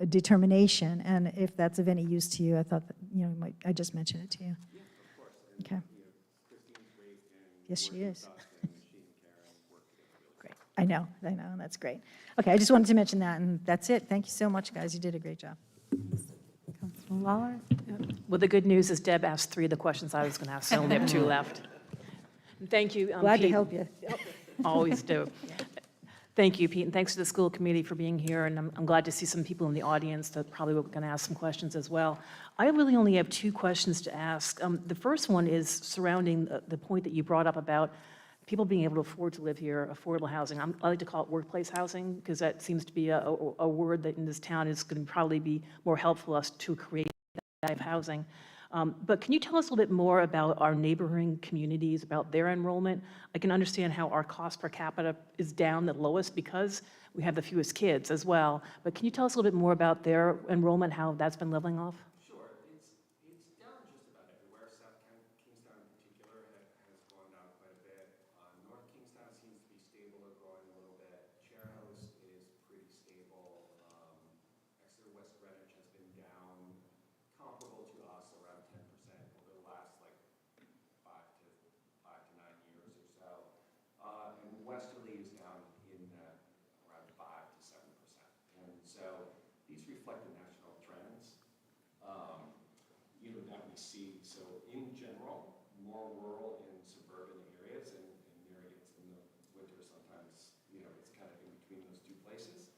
determination. And if that's of any use to you, I thought that, I just mentioned it to you. Yeah, of course. Okay. Christine's great, and Yes, she working with is. us, and she and Karen work together really Great. I know, that's great. Okay, I just wanted to mention that, and that's it. Thank you so much, guys. You did a great job. Councilor Lawler? Well, the good news is Deb asked 3 of the questions I was going to ask, so I only have 2 left. And thank you, Glad to Pete. help you. Always do. Thank you, Pete, and thanks to the school committee for being here, and I'm glad to see some people in the audience that probably were going to ask some questions as well. I really only have two questions to ask. The first one is surrounding the point that you brought up about people being able to afford to live here, affordable housing. I like to call it workplace housing, because that seems to be a word that in this town is going to probably be more helpful us to create that type of housing. But can you tell us a little bit more about our neighboring communities, about their enrollment? I can understand how our cost per capita is down the lowest because we have the fewest kids as well. But can you tell us a little bit more about their enrollment, how that's been leveling off? Sure. It's down just about everywhere. Kingstown in particular has gone down quite a bit. North Kingstown seems to be stable or growing a little bit. Chairhouse is pretty stable. Exeter West Greenwich has been down comparable to us, around 10% over the last like 5 to 9 years or so. And Westerly is down in around 5 to 7%. And so these reflect the national trends. That we see. So in general, more rural and suburban areas, and Narragansett in the winter sometimes, it's kind of in between those two places,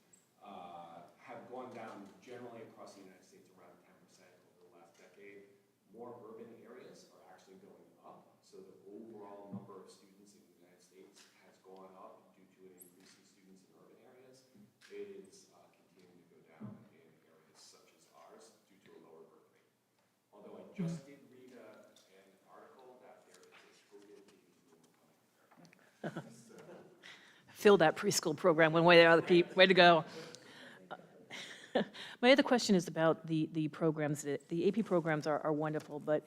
have gone down generally across the United States around 10% over the last decade. More urban areas are actually going up. So the overall number of students in the United States has gone up due to an increase in students in urban areas. It is continuing to go down in areas such as ours due to a lower birth rate. Although I just did read an article that there is a COVID baby boom coming. Fill that preschool program one way or the other, Pete. Way to go. My other question is about the programs. The AP programs are wonderful, but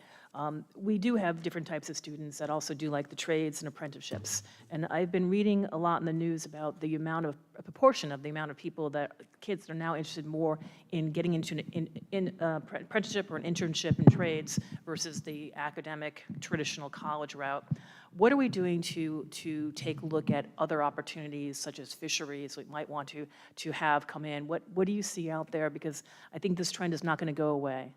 we do have different types of students that also do like the trades and apprenticeships. And I've been reading a lot in the news about the amount of, a proportion of the amount of people kids that are now interested more in getting into an apprenticeship or an internship in trades versus the academic traditional college route. What are we doing to take a look at other opportunities such as fisheries we might want to have come in? What do you see out there? Because I think this trend is not going to go away.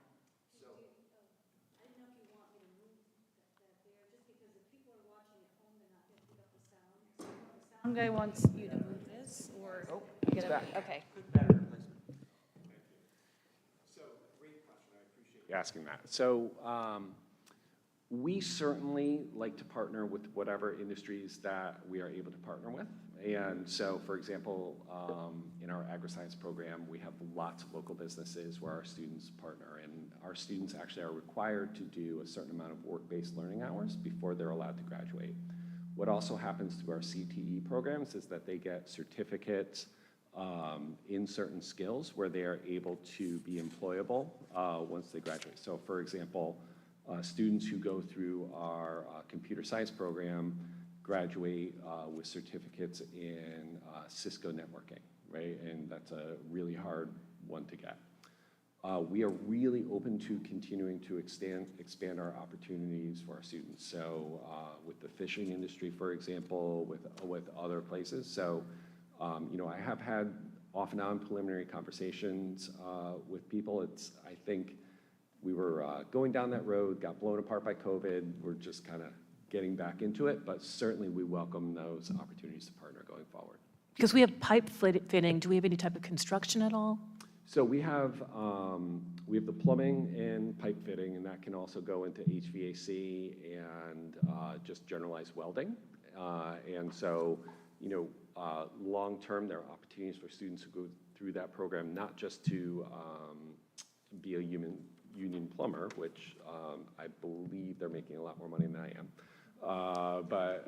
Sound guy wants you to move this, or get it? Okay. So great question. I appreciate you asking that. So we certainly like to partner with whatever industries that we are able to partner with. And so, for example, in our agri-science program, we have lots of local businesses where our students partner, and our students actually are required to do a certain amount of work-based learning hours before they're allowed to graduate. What also happens through our CTE programs is that they get certificates in certain skills where they are able to be employable once they graduate. So, for example, students who go through our computer science program graduate with certificates in Cisco networking, right? And that's a really hard one to get. We are really open to continuing to expand our opportunities for our students. So with the fishing industry, for example, with other places. So, I have had off and on preliminary conversations with people. I think we were going down that road, got blown apart by COVID. We're just kind of getting back into it, but certainly we welcome those opportunities to partner going forward. Because we have pipe fitting, do we have any type of construction at all? So we have the plumbing and pipe fitting, and that can also go into HVAC and just generalized welding. And so, long term, there are opportunities for students who go through that program, not just to be a union plumber, which I believe they're making a lot more money than I am.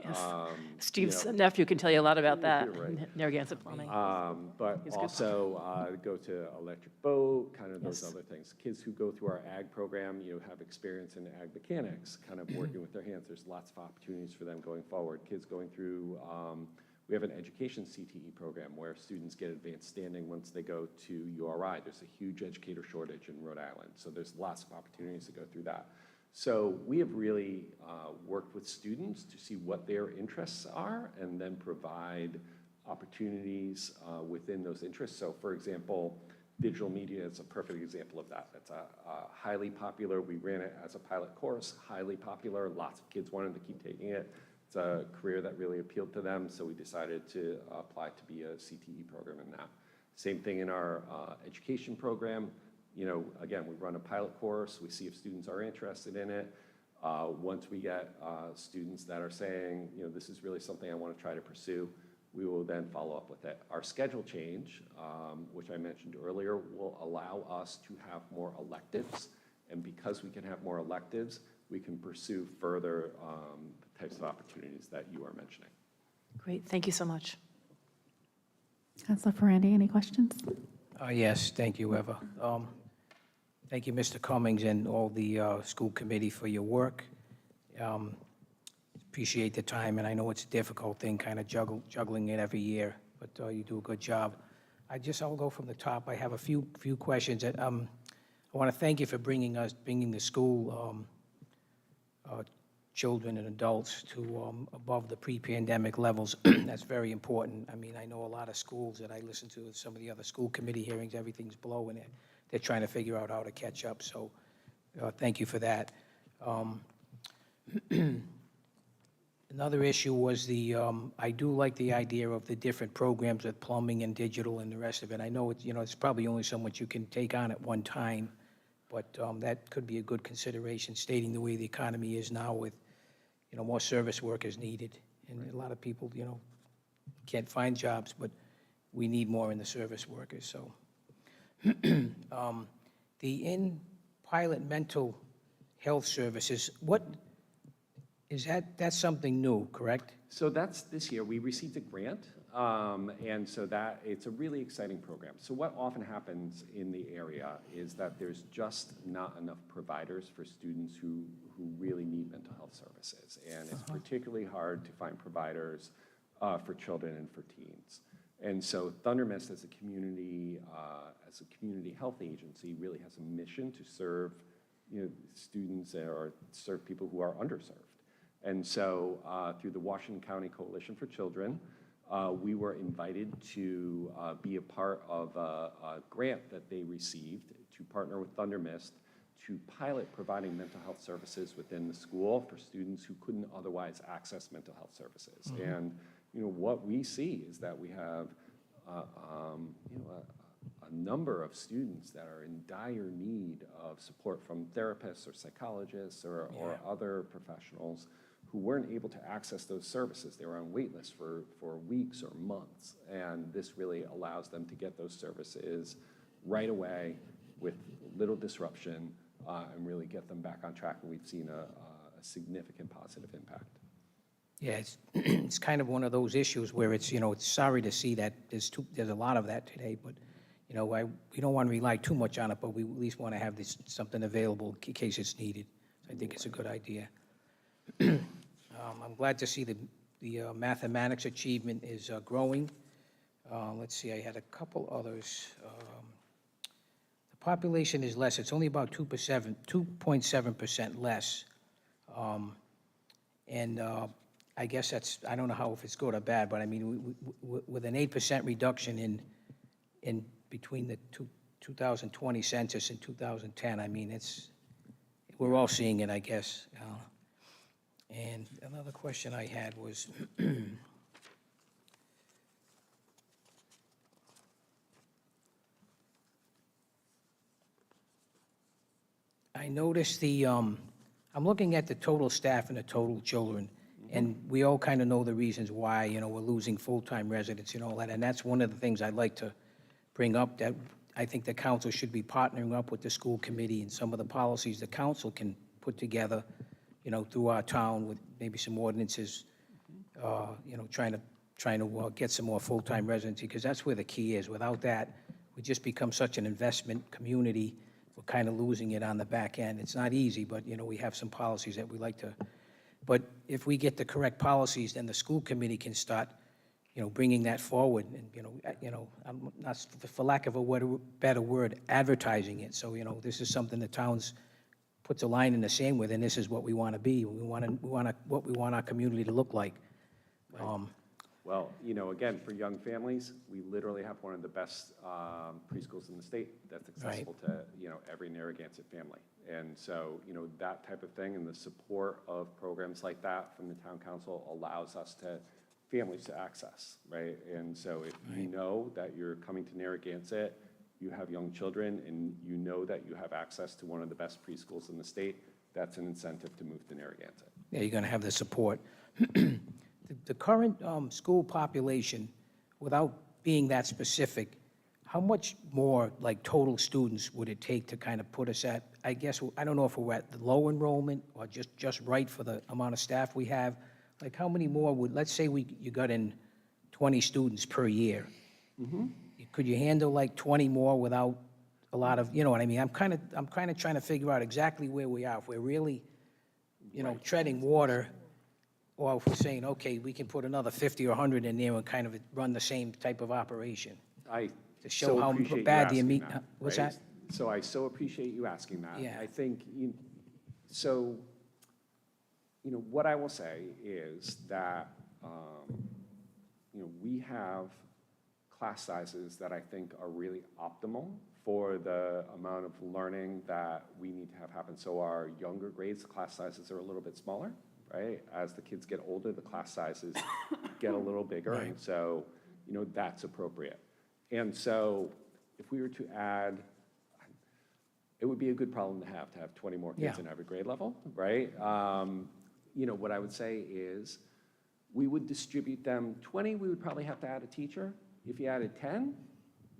Yes. Steve's nephew can tell you a lot about that. Right. Narragansett plumbing. But also go to electric boat, kind of those other things. Kids who go through our ag program, have experience in ag mechanics, kind of working with their hands. There's lots of opportunities for them going forward. Kids going through, we have an education CTE program where students get advanced standing once they go to URI. There's a huge educator shortage in Rhode Island, so there's lots of opportunities to go through that. So we have really worked with students to see what their interests are and then provide opportunities within those interests. So for example, digital media is a perfect example of that. That's a highly popular, we ran it as a pilot course, highly popular, lots of kids wanted to keep taking it. It's a career that really appealed to them, so we decided to apply to be a CTE program in that. Same thing in our education program. You know, again, we run a pilot course. We see if students are interested in it. Once we get students that are saying, you know, this is really something I want to try to pursue, we will then follow up with it. Our schedule change, which I mentioned earlier, will allow us to have more electives. And because we can have more electives, we can pursue further types of opportunities that you are mentioning. Great, thank you so much. Councilor Ferrandi, any questions? Yes, thank you, Eva. Thank you, Mr. Cummings, and all the school committee for your work. Appreciate the time, and I know it's a difficult thing, kind of juggling it every year, but you do a good job. I'll go from the top. I have a few questions. I want to thank you for bringing the school children and adults to above the pre-pandemic levels. That's very important. I mean, I know a lot of schools that I listen to, some of the other school committee hearings, everything's below, and they're trying to figure out how to catch up. So thank you for that. Another issue was I do like the idea of the different programs with plumbing and digital and the rest of it. I know it's probably only so much you can take on at one time, but that could be a good consideration, stating the way the economy is now with, more service workers needed. And a lot of people, can't find jobs, but we need more in the service workers, so. The in-pilot mental health services, what is that's something new, correct? So that's this year. We received a grant, and so it's a really exciting program. So what often happens in the area is that there's just not enough providers for students who really need mental health services. And it's particularly hard to find providers for children and for teens. And so Thunder Mist as a community health agency really has a mission to serve students or serve people who are underserved. And so through the Washington County Coalition for Children, we were invited to be a part of a grant that they received to partner with Thunder Mist to pilot providing mental health services within the school for students who couldn't otherwise access mental health services. Mm-hmm. And what we see is that we have a number of students that are in dire need of support from therapists or psychologists or other professionals who weren't able to access those services. They were on wait lists for weeks or months. And this really allows them to get those services right away with little disruption and really get them back on track. And we've seen a significant positive impact. Yeah, it's kind of one of those issues where it's sorry to see that there's a lot of that today, but we don't want to rely too much on it, but we at least want to have something available in case it's needed. So I think it's a good idea. I'm glad to see the mathematics achievement is growing. Let's see, I had a couple others. The population is less. It's only about 2.7% less. I guess I don't know if it's good or bad, but I mean, with an 8% reduction in between the 2020 census and 2010, I mean, we're all seeing it, I guess. And another question I had was, I noticed I'm looking at the total staff and the total children, and we all kind of know the reasons why, we're losing full-time residents and all that, and that's one of the things I'd like to bring up, that I think the council should be partnering up with the school committee and some of the policies the council can put together, through our town with maybe some ordinances, trying to get some more full-time residency, because that's where the key is. Without that, we just become such an investment community. We're kind of losing it on the back end. It's not easy, but, we have some policies that we like to. But if we get the correct policies, then the school committee can start, bringing that forward and, I'm not, for lack of a better word, advertising it. So, this is something the town's puts a line in the sand with, and this is what we want to be. What we want our community to look like. Well, Well, again, for young families, we literally have one of the best preschools in the state that's accessible to, every Narragansett family. And so, that type of thing and the support of programs like that from the town council allows us families to access, right? And so if you know that you're coming to Narragansett, you have young children, and you know that you have access to one of the best preschools in the state, that's an incentive to move to Narragansett. Yeah, you're going to have the support. The current school population, without being that specific, how much more, like, total students would it take to kind of put us at, I guess, I don't know if we're at the low enrollment or just right for the amount of staff we have? Like, how many more would, let's say you got in 20 students per year. Could you handle like 20 more without a lot of, you know what I mean? I'm kind of trying to figure out exactly where we are. If we're really, treading water, or if we're saying, okay, we can put another 50 or 100 in there and kind of run the same type of operation. I To show so how appreciate you bad the asking imme- that, what's right? that? So I so appreciate you asking that. Yeah. I think, what I will say is that, we have class sizes that I think are really optimal for the amount of learning that we need to have happen. So our younger grades, class sizes are a little bit smaller, right? As the kids get older, the class sizes get a little bigger, and so, that's appropriate. And so if we were to add, it would be a good problem to have 20 more kids Yeah. in every grade level, right? What I would say is, we would distribute them, 20, we would probably have to add a teacher. If you added 10,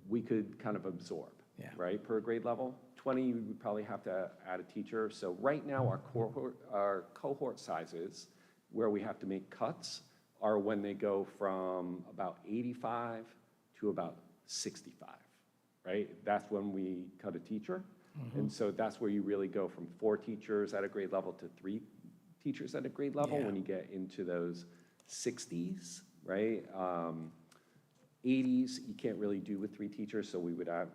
we could kind of absorb, right, per grade level. 20, you would probably have to add a teacher. So right now, our cohort sizes, where we have to make cuts, are when they go from about 85 to about 65, right? That's when we cut a teacher. And so that's where you really go from 4 teachers at a grade level to 3 teachers at a grade level when you get into those 60s, right? 80s, you can't really do with 3 teachers, so we would add,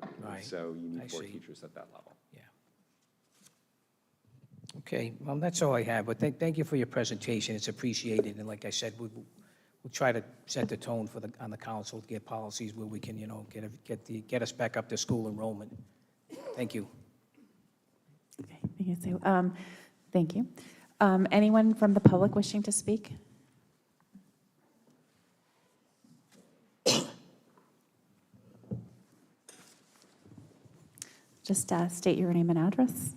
so you need 4 teachers at that level. Yeah. Okay, well, that's all I have, but thank you for your presentation. It's appreciated, and like I said, we'll try to set the tone on the council, to get policies where we can, get us back up to school enrollment. Thank you. Okay, thank you, Sue. Thank you. Anyone from the public wishing to speak? Just state your name and address.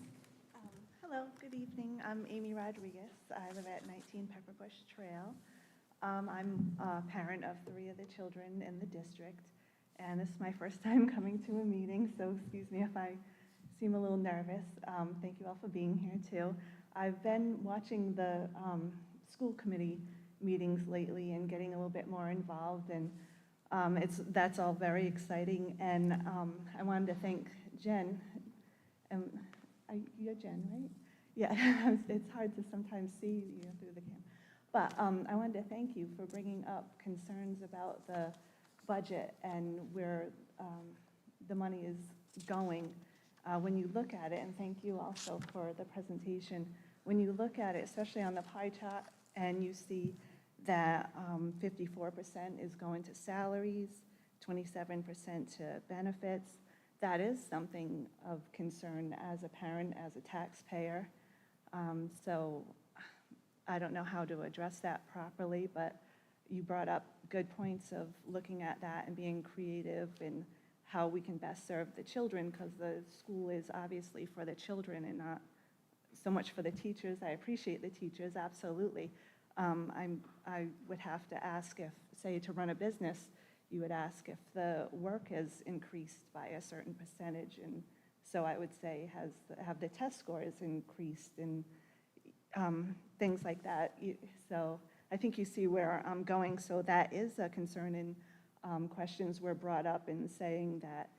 Hello, good evening. I'm Amy Rodriguez. I live at 19 Pepperbush Trail. I'm a parent of 3 of the children in the district, and this is my first time coming to a meeting, so excuse me if I seem a little nervous. Thank you all for being here, too. I've been watching the school committee meetings lately and getting a little bit more involved, and that's all very exciting, and I wanted to thank Jen. You're Jen, right? Yeah, it's hard to sometimes see you through the camera. But I wanted to thank you for bringing up concerns about the budget and where the money is going. When you look at it, and thank you also for the presentation, when you look at it, especially on the pie chart, and you see that 54% is going to salaries, 27% to benefits, that is something of concern as a parent, as a taxpayer. So I don't know how to address that properly, but you brought up good points of looking at that and being creative in how we can best serve the children, because the school is obviously for the children and not so much for the teachers. I appreciate the teachers, absolutely. I would have to ask if, say, to run a business, you would ask if the work has increased by a certain percentage, and so I would say, have the test scores increased, and things like that. So I think you see where I'm going. So that is a concern, and questions were brought up in saying that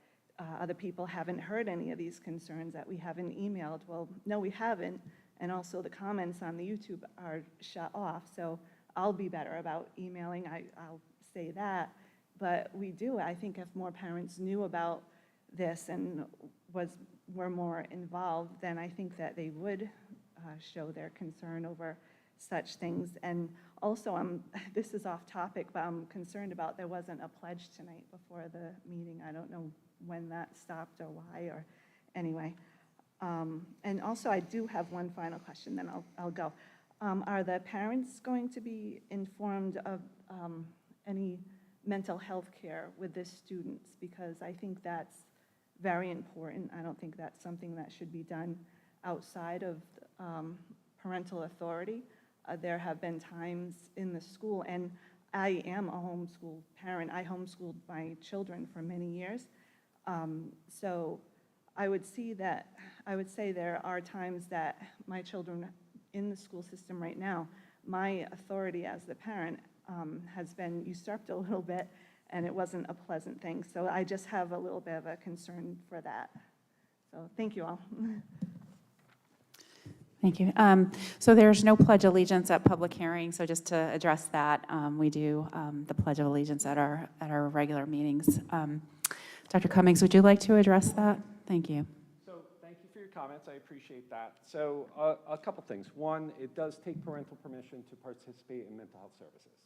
other people haven't heard any of these concerns, that we haven't emailed. Well, no, we haven't, and also the comments on the YouTube are shut off, so I'll be better about emailing, I'll say that. But we do, I think if more parents knew about this and were more involved, then I think that they would show their concern over such things. And also, this is off topic, but I'm concerned about there wasn't a pledge tonight before the meeting. I don't know when that stopped or why, or anyway. And also, I do have one final question, then I'll go. Are the parents going to be informed of any mental health care with the students? Because I think that's very important. I don't think that's something that should be done outside of parental authority. There have been times in the school, and I am a homeschool parent. I homeschooled my children for many years. So I would say there are times that my children in the school system right now, my authority as the parent has been usurped a little bit, and it wasn't a pleasant thing. So I just have a little bit of a concern for that. So thank you all. Thank you. So there's no pledge of allegiance at public hearing, so just to address that, we do the pledge of allegiance at our regular meetings. Dr. Cummings, would you like to address that? Thank you. So thank you for your comments. I appreciate that. So a couple things. One, it does take parental permission to participate in mental health services.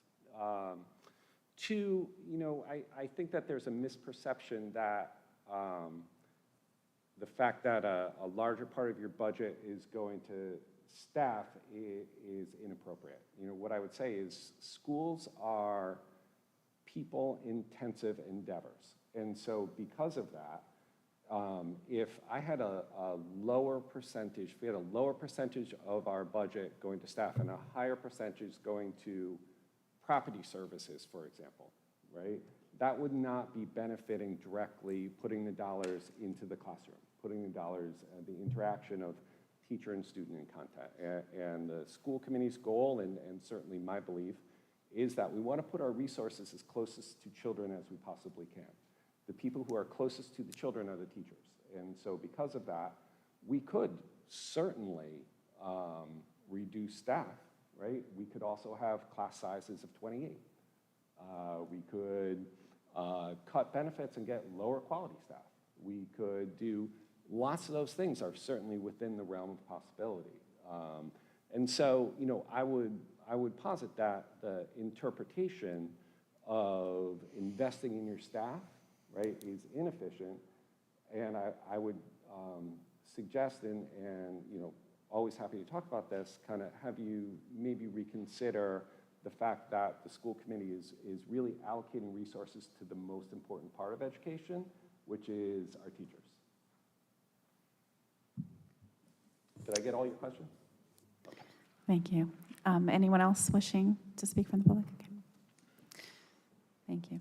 Two, I think that there's a misperception that the fact that a larger part of your budget is going to staff is inappropriate. What I would say is schools are people-intensive endeavors. And so because of that, if I had a lower percentage, if we had a lower percentage of our budget going to staff and a higher percentage going to property services, for example, right? That would not be benefiting directly putting the dollars into the classroom, putting the dollars, the interaction of teacher and student in contact. And the school committee's goal, and certainly my belief, is that we want to put our resources as closest to children as we possibly can. The people who are closest to the children are the teachers. And so because of that, we could certainly reduce staff, right? We could also have class sizes of 28. We could cut benefits and get lower quality staff. We could do lots of those things are certainly within the realm of possibility. And so, I would posit that the interpretation of investing in your staff, right, is inefficient. And I would suggest, and always happy to talk about this, kind of have you maybe reconsider the fact that the school committee is really allocating resources to the most important part of education, which is our teachers. Did I get all your questions? Okay. Thank you. Anyone else wishing to speak from the public? Okay. Thank you.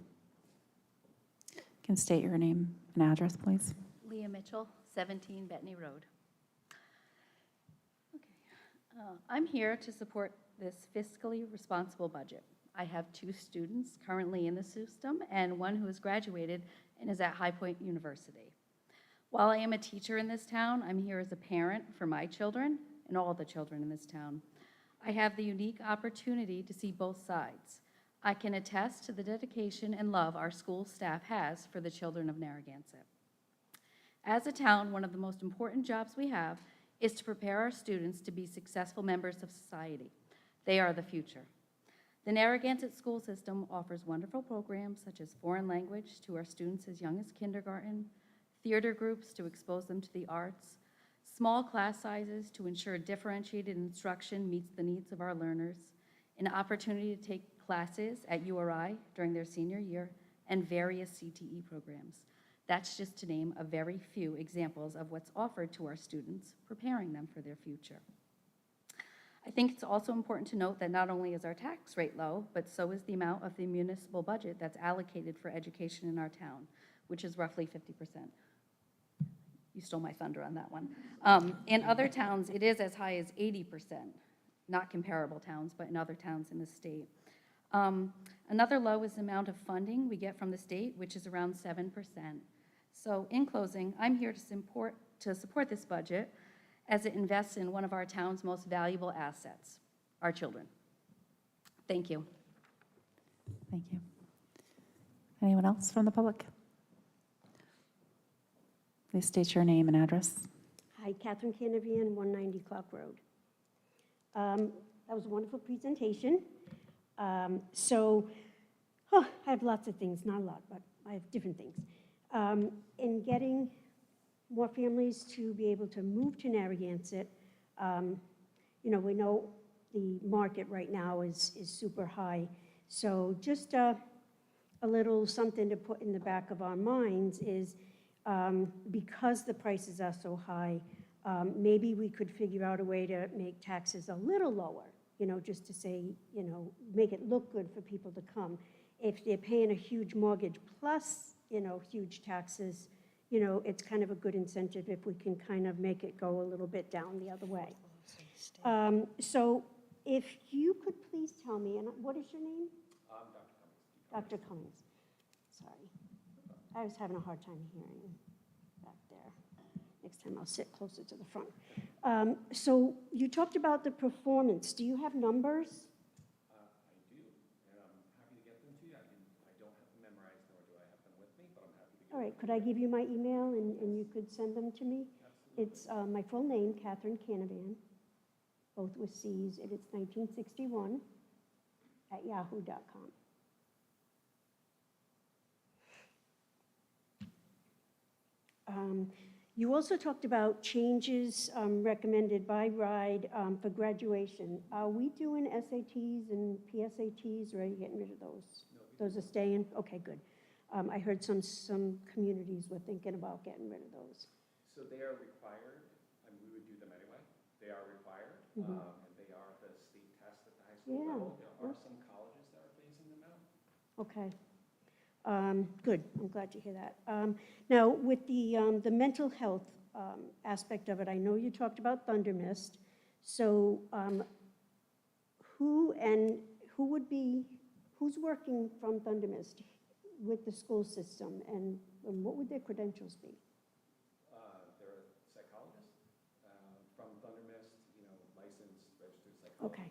Can state your name and address, please. Leah Mitchell, 17 Bettany Road. Okay. I'm here to support this fiscally responsible budget. I have 2 students currently in the system and one who has graduated and is at High Point University. While I am a teacher in this town, I'm here as a parent for my children and all the children in this town. I have the unique opportunity to see both sides. I can attest to the dedication and love our school staff has for the children of Narragansett. As a town, one of the most important jobs we have is to prepare our students to be successful members of society. They are the future. The Narragansett school system offers wonderful programs such as foreign language to our students as young as kindergarten, theater groups to expose them to the arts, small class sizes to ensure differentiated instruction meets the needs of our learners, an opportunity to take classes at URI during their senior year, and various CTE programs. That's just to name a very few examples of what's offered to our students, preparing them for their future. I think it's also important to note that not only is our tax rate low, but so is the amount of the municipal budget that's allocated for education in our town, which is roughly 50%. You stole my thunder on that one. In other towns, it is as high as 80%, not comparable towns, but in other towns in the state. Another low is the amount of funding we get from the state, which is around 7%. So in closing, I'm here to support this budget as it invests in one of our town's most valuable assets, our children. Thank you. Thank you. Anyone else from the public? Please state your name and address. Hi, Catherine Canavian, 190 Clark Road. That was a wonderful presentation. I have lots of things, not a lot, but I have different things. In getting more families to be able to move to Narragansett, we know the market right now is super high. So just a little something to put in the back of our minds is because the prices are so high, maybe we could figure out a way to make taxes a little lower, just to say, make it look good for people to come. If they're paying a huge mortgage plus, huge taxes, it's kind of a good incentive if we can kind of make it go a little bit down the other way. So if you could please tell me, and what is your name? Dr. Cummings. Sorry. I was having a hard time hearing back there. Next time I'll sit closer to the front. So you talked about the performance. Do you have numbers? I do, and I'm happy to get them to you. I don't have them memorized, nor do I have them with me, but I'm happy to get All right, could I give you my email and you could send them to me? It's my full name, Catherine Canavan, both with C's, and it's 1961 @yahoo.com. You also talked about changes recommended by RIDE for graduation. Are we doing SATs and PSATs, or are you getting rid of those? No, those are staying? Okay, good. I heard some communities were thinking about getting rid of those. So they are required, and we would do them anyway. They are required, and they are the state test at the high school level. There are some colleges that are phasing them out. Okay. Good, I'm glad to hear that. Now, with the mental health aspect of it, I know you talked about Thunder Mist. So who's working from Thunder Mist with the school system, and what would their credentials be? They're a psychologist from Thunder Mist, licensed, registered psychologist. Okay.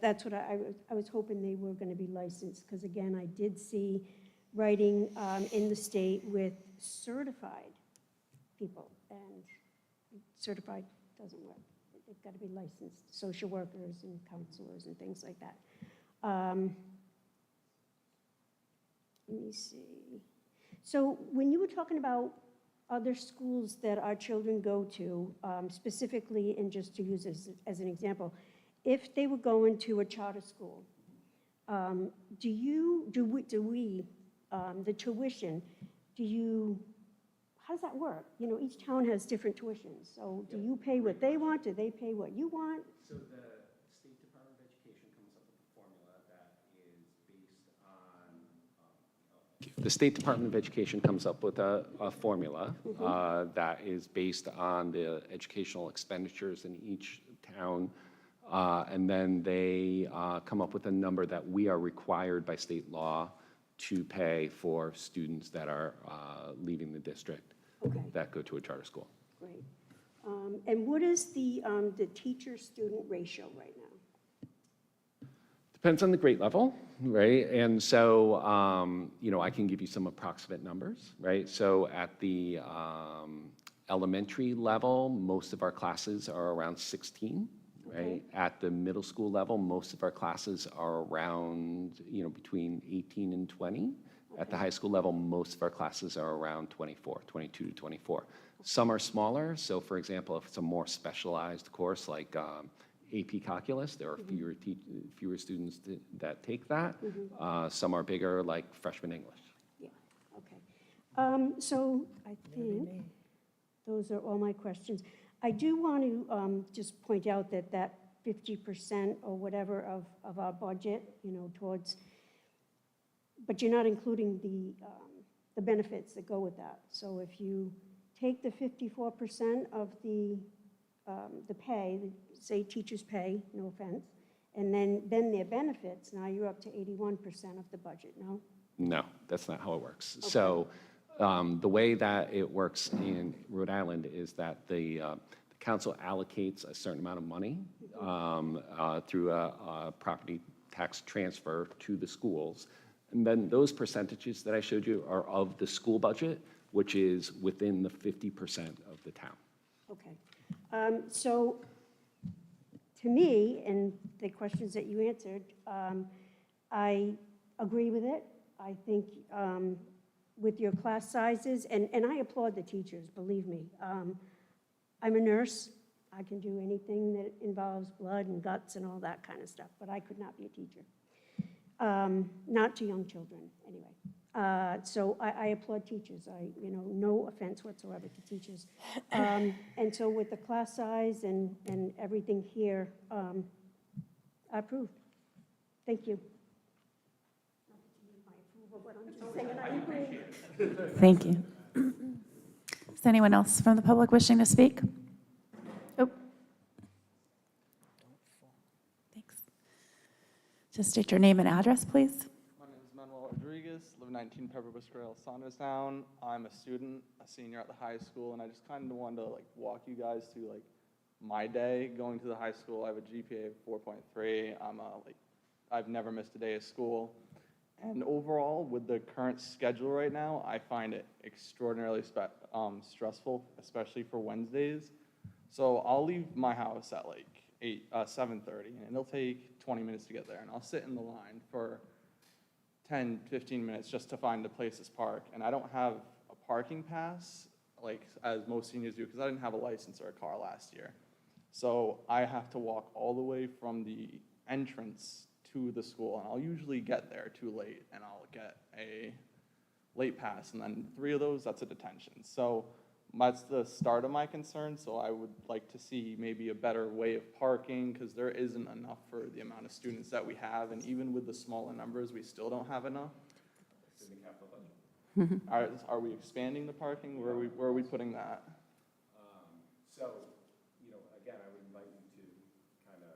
That's what I was hoping they were going to be licensed, because again, I did see writing in the state with certified people, and certified doesn't work. They've got to be licensed social workers and counselors and things like that. Let me see. So when you were talking about other schools that our children go to, specifically, and just to use as an example, if they were going to a charter school, the tuition, how does that work? Each town has different tuitions. So do you pay what they want? Do they pay what you want? So the State Department of Education comes up with a formula that is based on, the State Department of Education comes up with a formula that is based on the educational expenditures in each town. And then they come up with a number that we are required by state law to pay for students that are leaving the district that go to a charter school. Great. And what is the teacher-student ratio right now? Depends on the grade level, right? And so, I can give you some approximate numbers, right? So at the elementary level, most of our classes are around 16. Right? At the middle school level, most of our classes are around, between 18 and 20. At the high school level, most of our classes are around 24, 22 to 24. Some are smaller. So, for example, if it's a more specialized course like AP Calculus, there are fewer students that take that. Some are bigger, like freshman English. Yeah, okay. So I think those are all my questions. I do want to just point out that 50% or whatever of our budget, towards, but you're not including the benefits that go with that. So if you take the 54% of the pay, say teachers pay, no offense, and then their benefits, now you're up to 81% of the budget, no? No, that's not how it works. Okay. So the way that it works in Rhode Island is that the council allocates a certain amount of money through a property tax transfer to the schools. And then those percentages that I showed you are of the school budget, which is within the 50% of the town. Okay. So to me, and the questions that you answered, I agree with it. I think with your class sizes, and I applaud the teachers, believe me. I'm a nurse. I can do anything that involves blood and guts and all that kind of stuff, but I could not be a teacher. Not to young children, anyway. So I applaud teachers. No offense whatsoever to teachers. And so with the class size and everything here, I approve. Thank you. Not that you need my approval, but I'm just saying I approve. Thank you. Is anyone else from the public wishing to speak? Oh. Thanks. Just state your name and address, please. My name is Manuel Rodriguez, live 19 Pepperbrook Trail, Saunderstown. I'm a student, a senior at the high school, and I just kind of wanted to walk you guys through my day going to the high school. I have a GPA of 4.3. I've never missed a day of school. And overall, with the current schedule right now, I find it extraordinarily stressful, especially for Wednesdays. So I'll leave my house at 7:30, and it'll take 20 minutes to get there. And I'll sit in the line for 10, 15 minutes just to find a place to park. And I don't have a parking pass, as most seniors do, because I didn't have a license or a car last year. So I have to walk all the way from the entrance to the school, and I'll usually get there too late, and I'll get a late pass, and then 3 of those, that's a detention. So that's the start of my concern, so I would like to see maybe a better way of parking, because there isn't enough for the amount of students that we have, and even with the smaller numbers, we still don't have enough. Are we expanding the parking? Where are we putting that? So, again, I would invite you to kind of,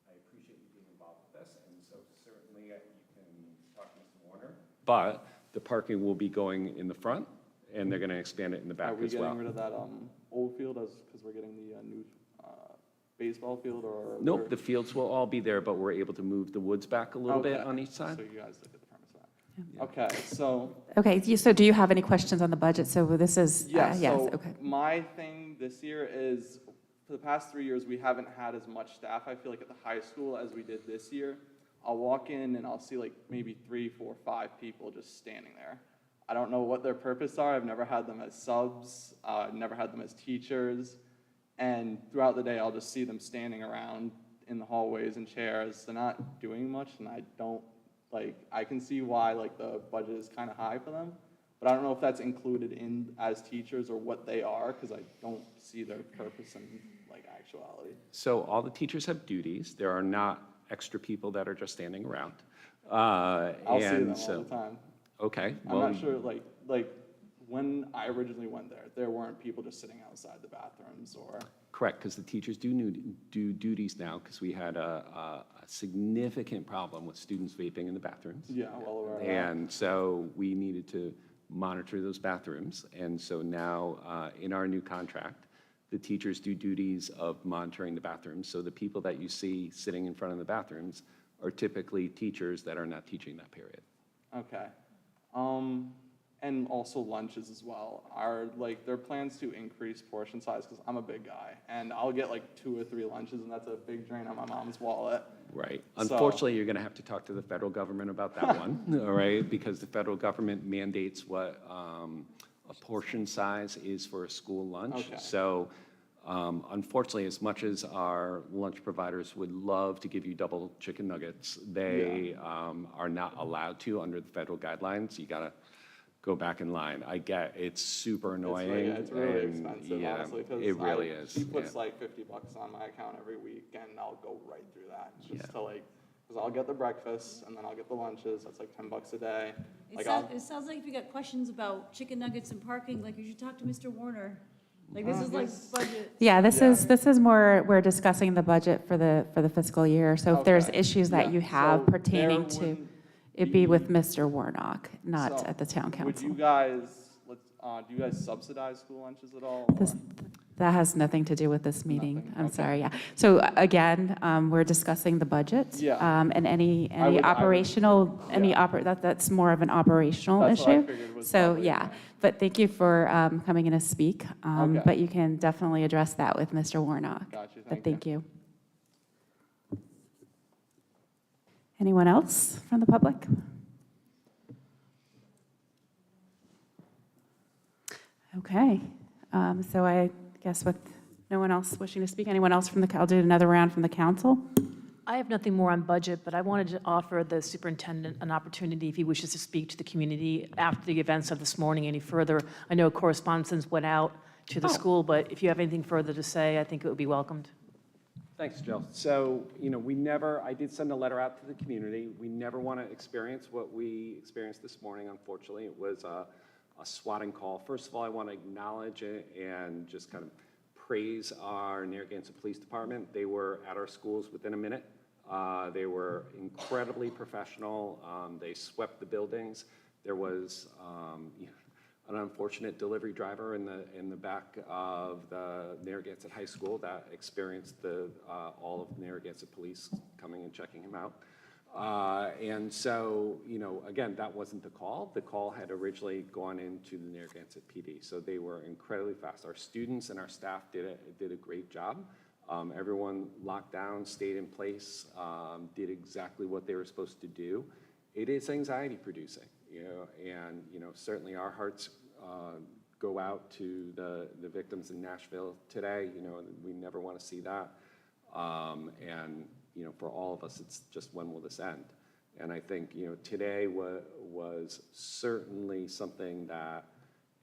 I appreciate you being involved with this, and so certainly you can talk to Mr. Warner. But the parking will be going in the front, and they're going to expand it in the back as well. Are we getting rid of that old field because we're getting the new baseball field, or? Nope, the fields will all be there, but we're able to move the woods back a little bit Okay. on each side. So you guys did the premise of that. Okay, so. Okay, so do you have any questions on the budget? So this is, Yeah, yes, so okay. my thing this year is, for the past 3 years, we haven't had as much staff, I feel like, at the high school as we did this year. I'll walk in and I'll see maybe 3, 4, 5 people just standing there. I don't know what their purpose are. I've never had them as subs, never had them as teachers. And throughout the day, I'll just see them standing around in the hallways and chairs. They're not doing much, and I don't, I can see why, the budget is kind of high for them. But I don't know if that's included in as teachers or what they are, because I don't see their purpose in, actuality. So all the teachers have duties. There are not extra people that are just standing around. I'll see them all the time. Okay. I'm not sure, when I originally went there weren't people just sitting outside the bathrooms or. Correct, because the teachers do duties now, because we had a significant problem with students vaping in the bathrooms. Yeah, well aware of that. And so we needed to monitor those bathrooms. And so now, in our new contract, the teachers do duties of monitoring the bathrooms. So the people that you see sitting in front of the bathrooms are typically teachers that are not teaching that period. Okay. And also lunches as well. Are there plans to increase portion size? Because I'm a big guy, and I'll get 2 or 3 lunches, and that's a big drain on my mom's wallet. Right. So- Unfortunately, you're going to have to talk to the federal government about that one, all right? Because the federal government mandates what a portion size is for a school lunch. Okay. So unfortunately, as much as our lunch providers would love to give you double chicken nuggets, they are not allowed to under the federal guidelines. You got to go back in line. I get it's super annoying. It's really and, expensive, yeah, honestly. 'Cause it really is. She puts yeah. $50 on my account every week, and I'll go right through that just to because I'll get the breakfast and then I'll get the lunches. That's $10 a day. It sounds like if you got questions about chicken nuggets and parking, you should talk to Mr. Warner. This is budget. Yeah, this is more, we're discussing the budget for the fiscal year. So if there's Okay. issues that Yeah. you have So pertaining there to, wouldn't it'd be with Mr. Warnock, not So, at the town Would council. you guys, do you guys subsidize school lunches at all? This- That has nothing to do with this meeting. Nothing? I'm Okay. sorry, yeah. So again, we're discussing the budget. Yeah. And any I would- operational, yeah. that's more of an operational That's what I issue. figured was So, probably yeah, fine. but thank you for coming in to speak. Okay. But you can definitely address that with Mr. Warnock. Got you, But thank you. thank you. Anyone else from the public? Okay, so I guess with no one else wishing to speak, anyone else from the, I'll do another round from the council. I have nothing more on budget, but I wanted to offer the superintendent an opportunity if he wishes to speak to the community after the events of this morning any further. I know correspondence went out to the school, but if you have anything further to say, I think it would be welcomed. Thanks, Jill. So, I did send a letter out to the community. We never want to experience what we experienced this morning, unfortunately. It was a swatting call. First of all, I want to acknowledge it and just kind of praise our Narragansett Police Department. They were at our schools within a minute. They were incredibly professional. They swept the buildings. There was an unfortunate delivery driver in the back of the Narragansett High School that experienced all of Narragansett Police coming and checking him out. And so, again, that wasn't the call. The call had originally gone into the Narragansett PD. So they were incredibly fast. Our students and our staff did a great job. Everyone locked down, stayed in place, did exactly what they were supposed to do. It is anxiety producing, and certainly our hearts go out to the victims in Nashville today. We never want to see that. And for all of us, it's just, when will this end? And I think today was certainly something that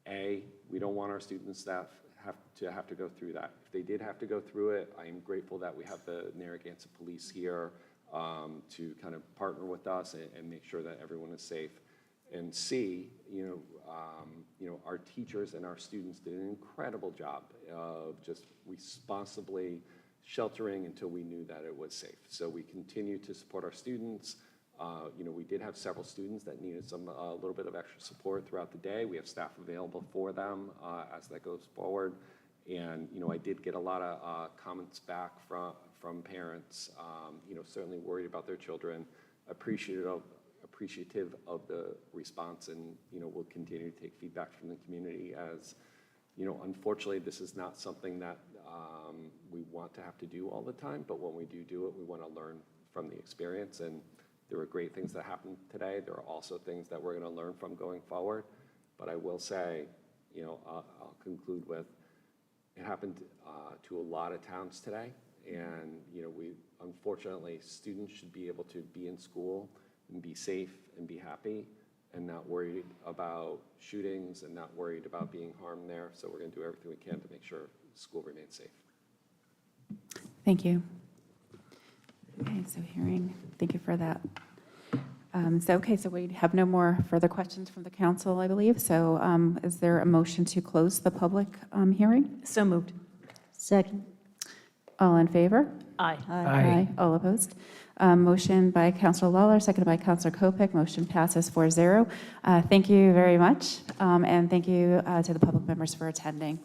we don't want our student and staff have to go through that. If they did have to go through it, I am grateful that we have the Narragansett Police here to kind of partner with us and make sure that everyone is safe. And our teachers and our students did an incredible job of just responsibly sheltering until we knew that it was safe. So we continue to support our students. We did have several students that needed a little bit of extra support throughout the day. We have staff available for them as that goes forward. And, I did get a lot of comments back from parents, certainly worried about their children, appreciative of the response, and, we'll continue to take feedback from the community as, unfortunately, this is not something that we want to have to do all the time, but when we do it, we want to learn from the experience. And there were great things that happened today. There are also things that we're going to learn from going forward. But I will say, I'll conclude with, it happened to a lot of towns today. And, unfortunately, students should be able to be in school and be safe and be happy and not worried about shootings and not worried about being harmed there. So we're going to do everything we can to make sure school remains safe. Thank you. Okay, so thank you for that. So we have no more further questions from the council, I believe. So is there a motion to close the public hearing? So moved. Second. All in favor? Aye. Aye. All opposed? Motion by Councilor Lawler, seconded by Councilor Kopik. Motion passes 4-0. Thank you very much, and thank you to the public members for attending.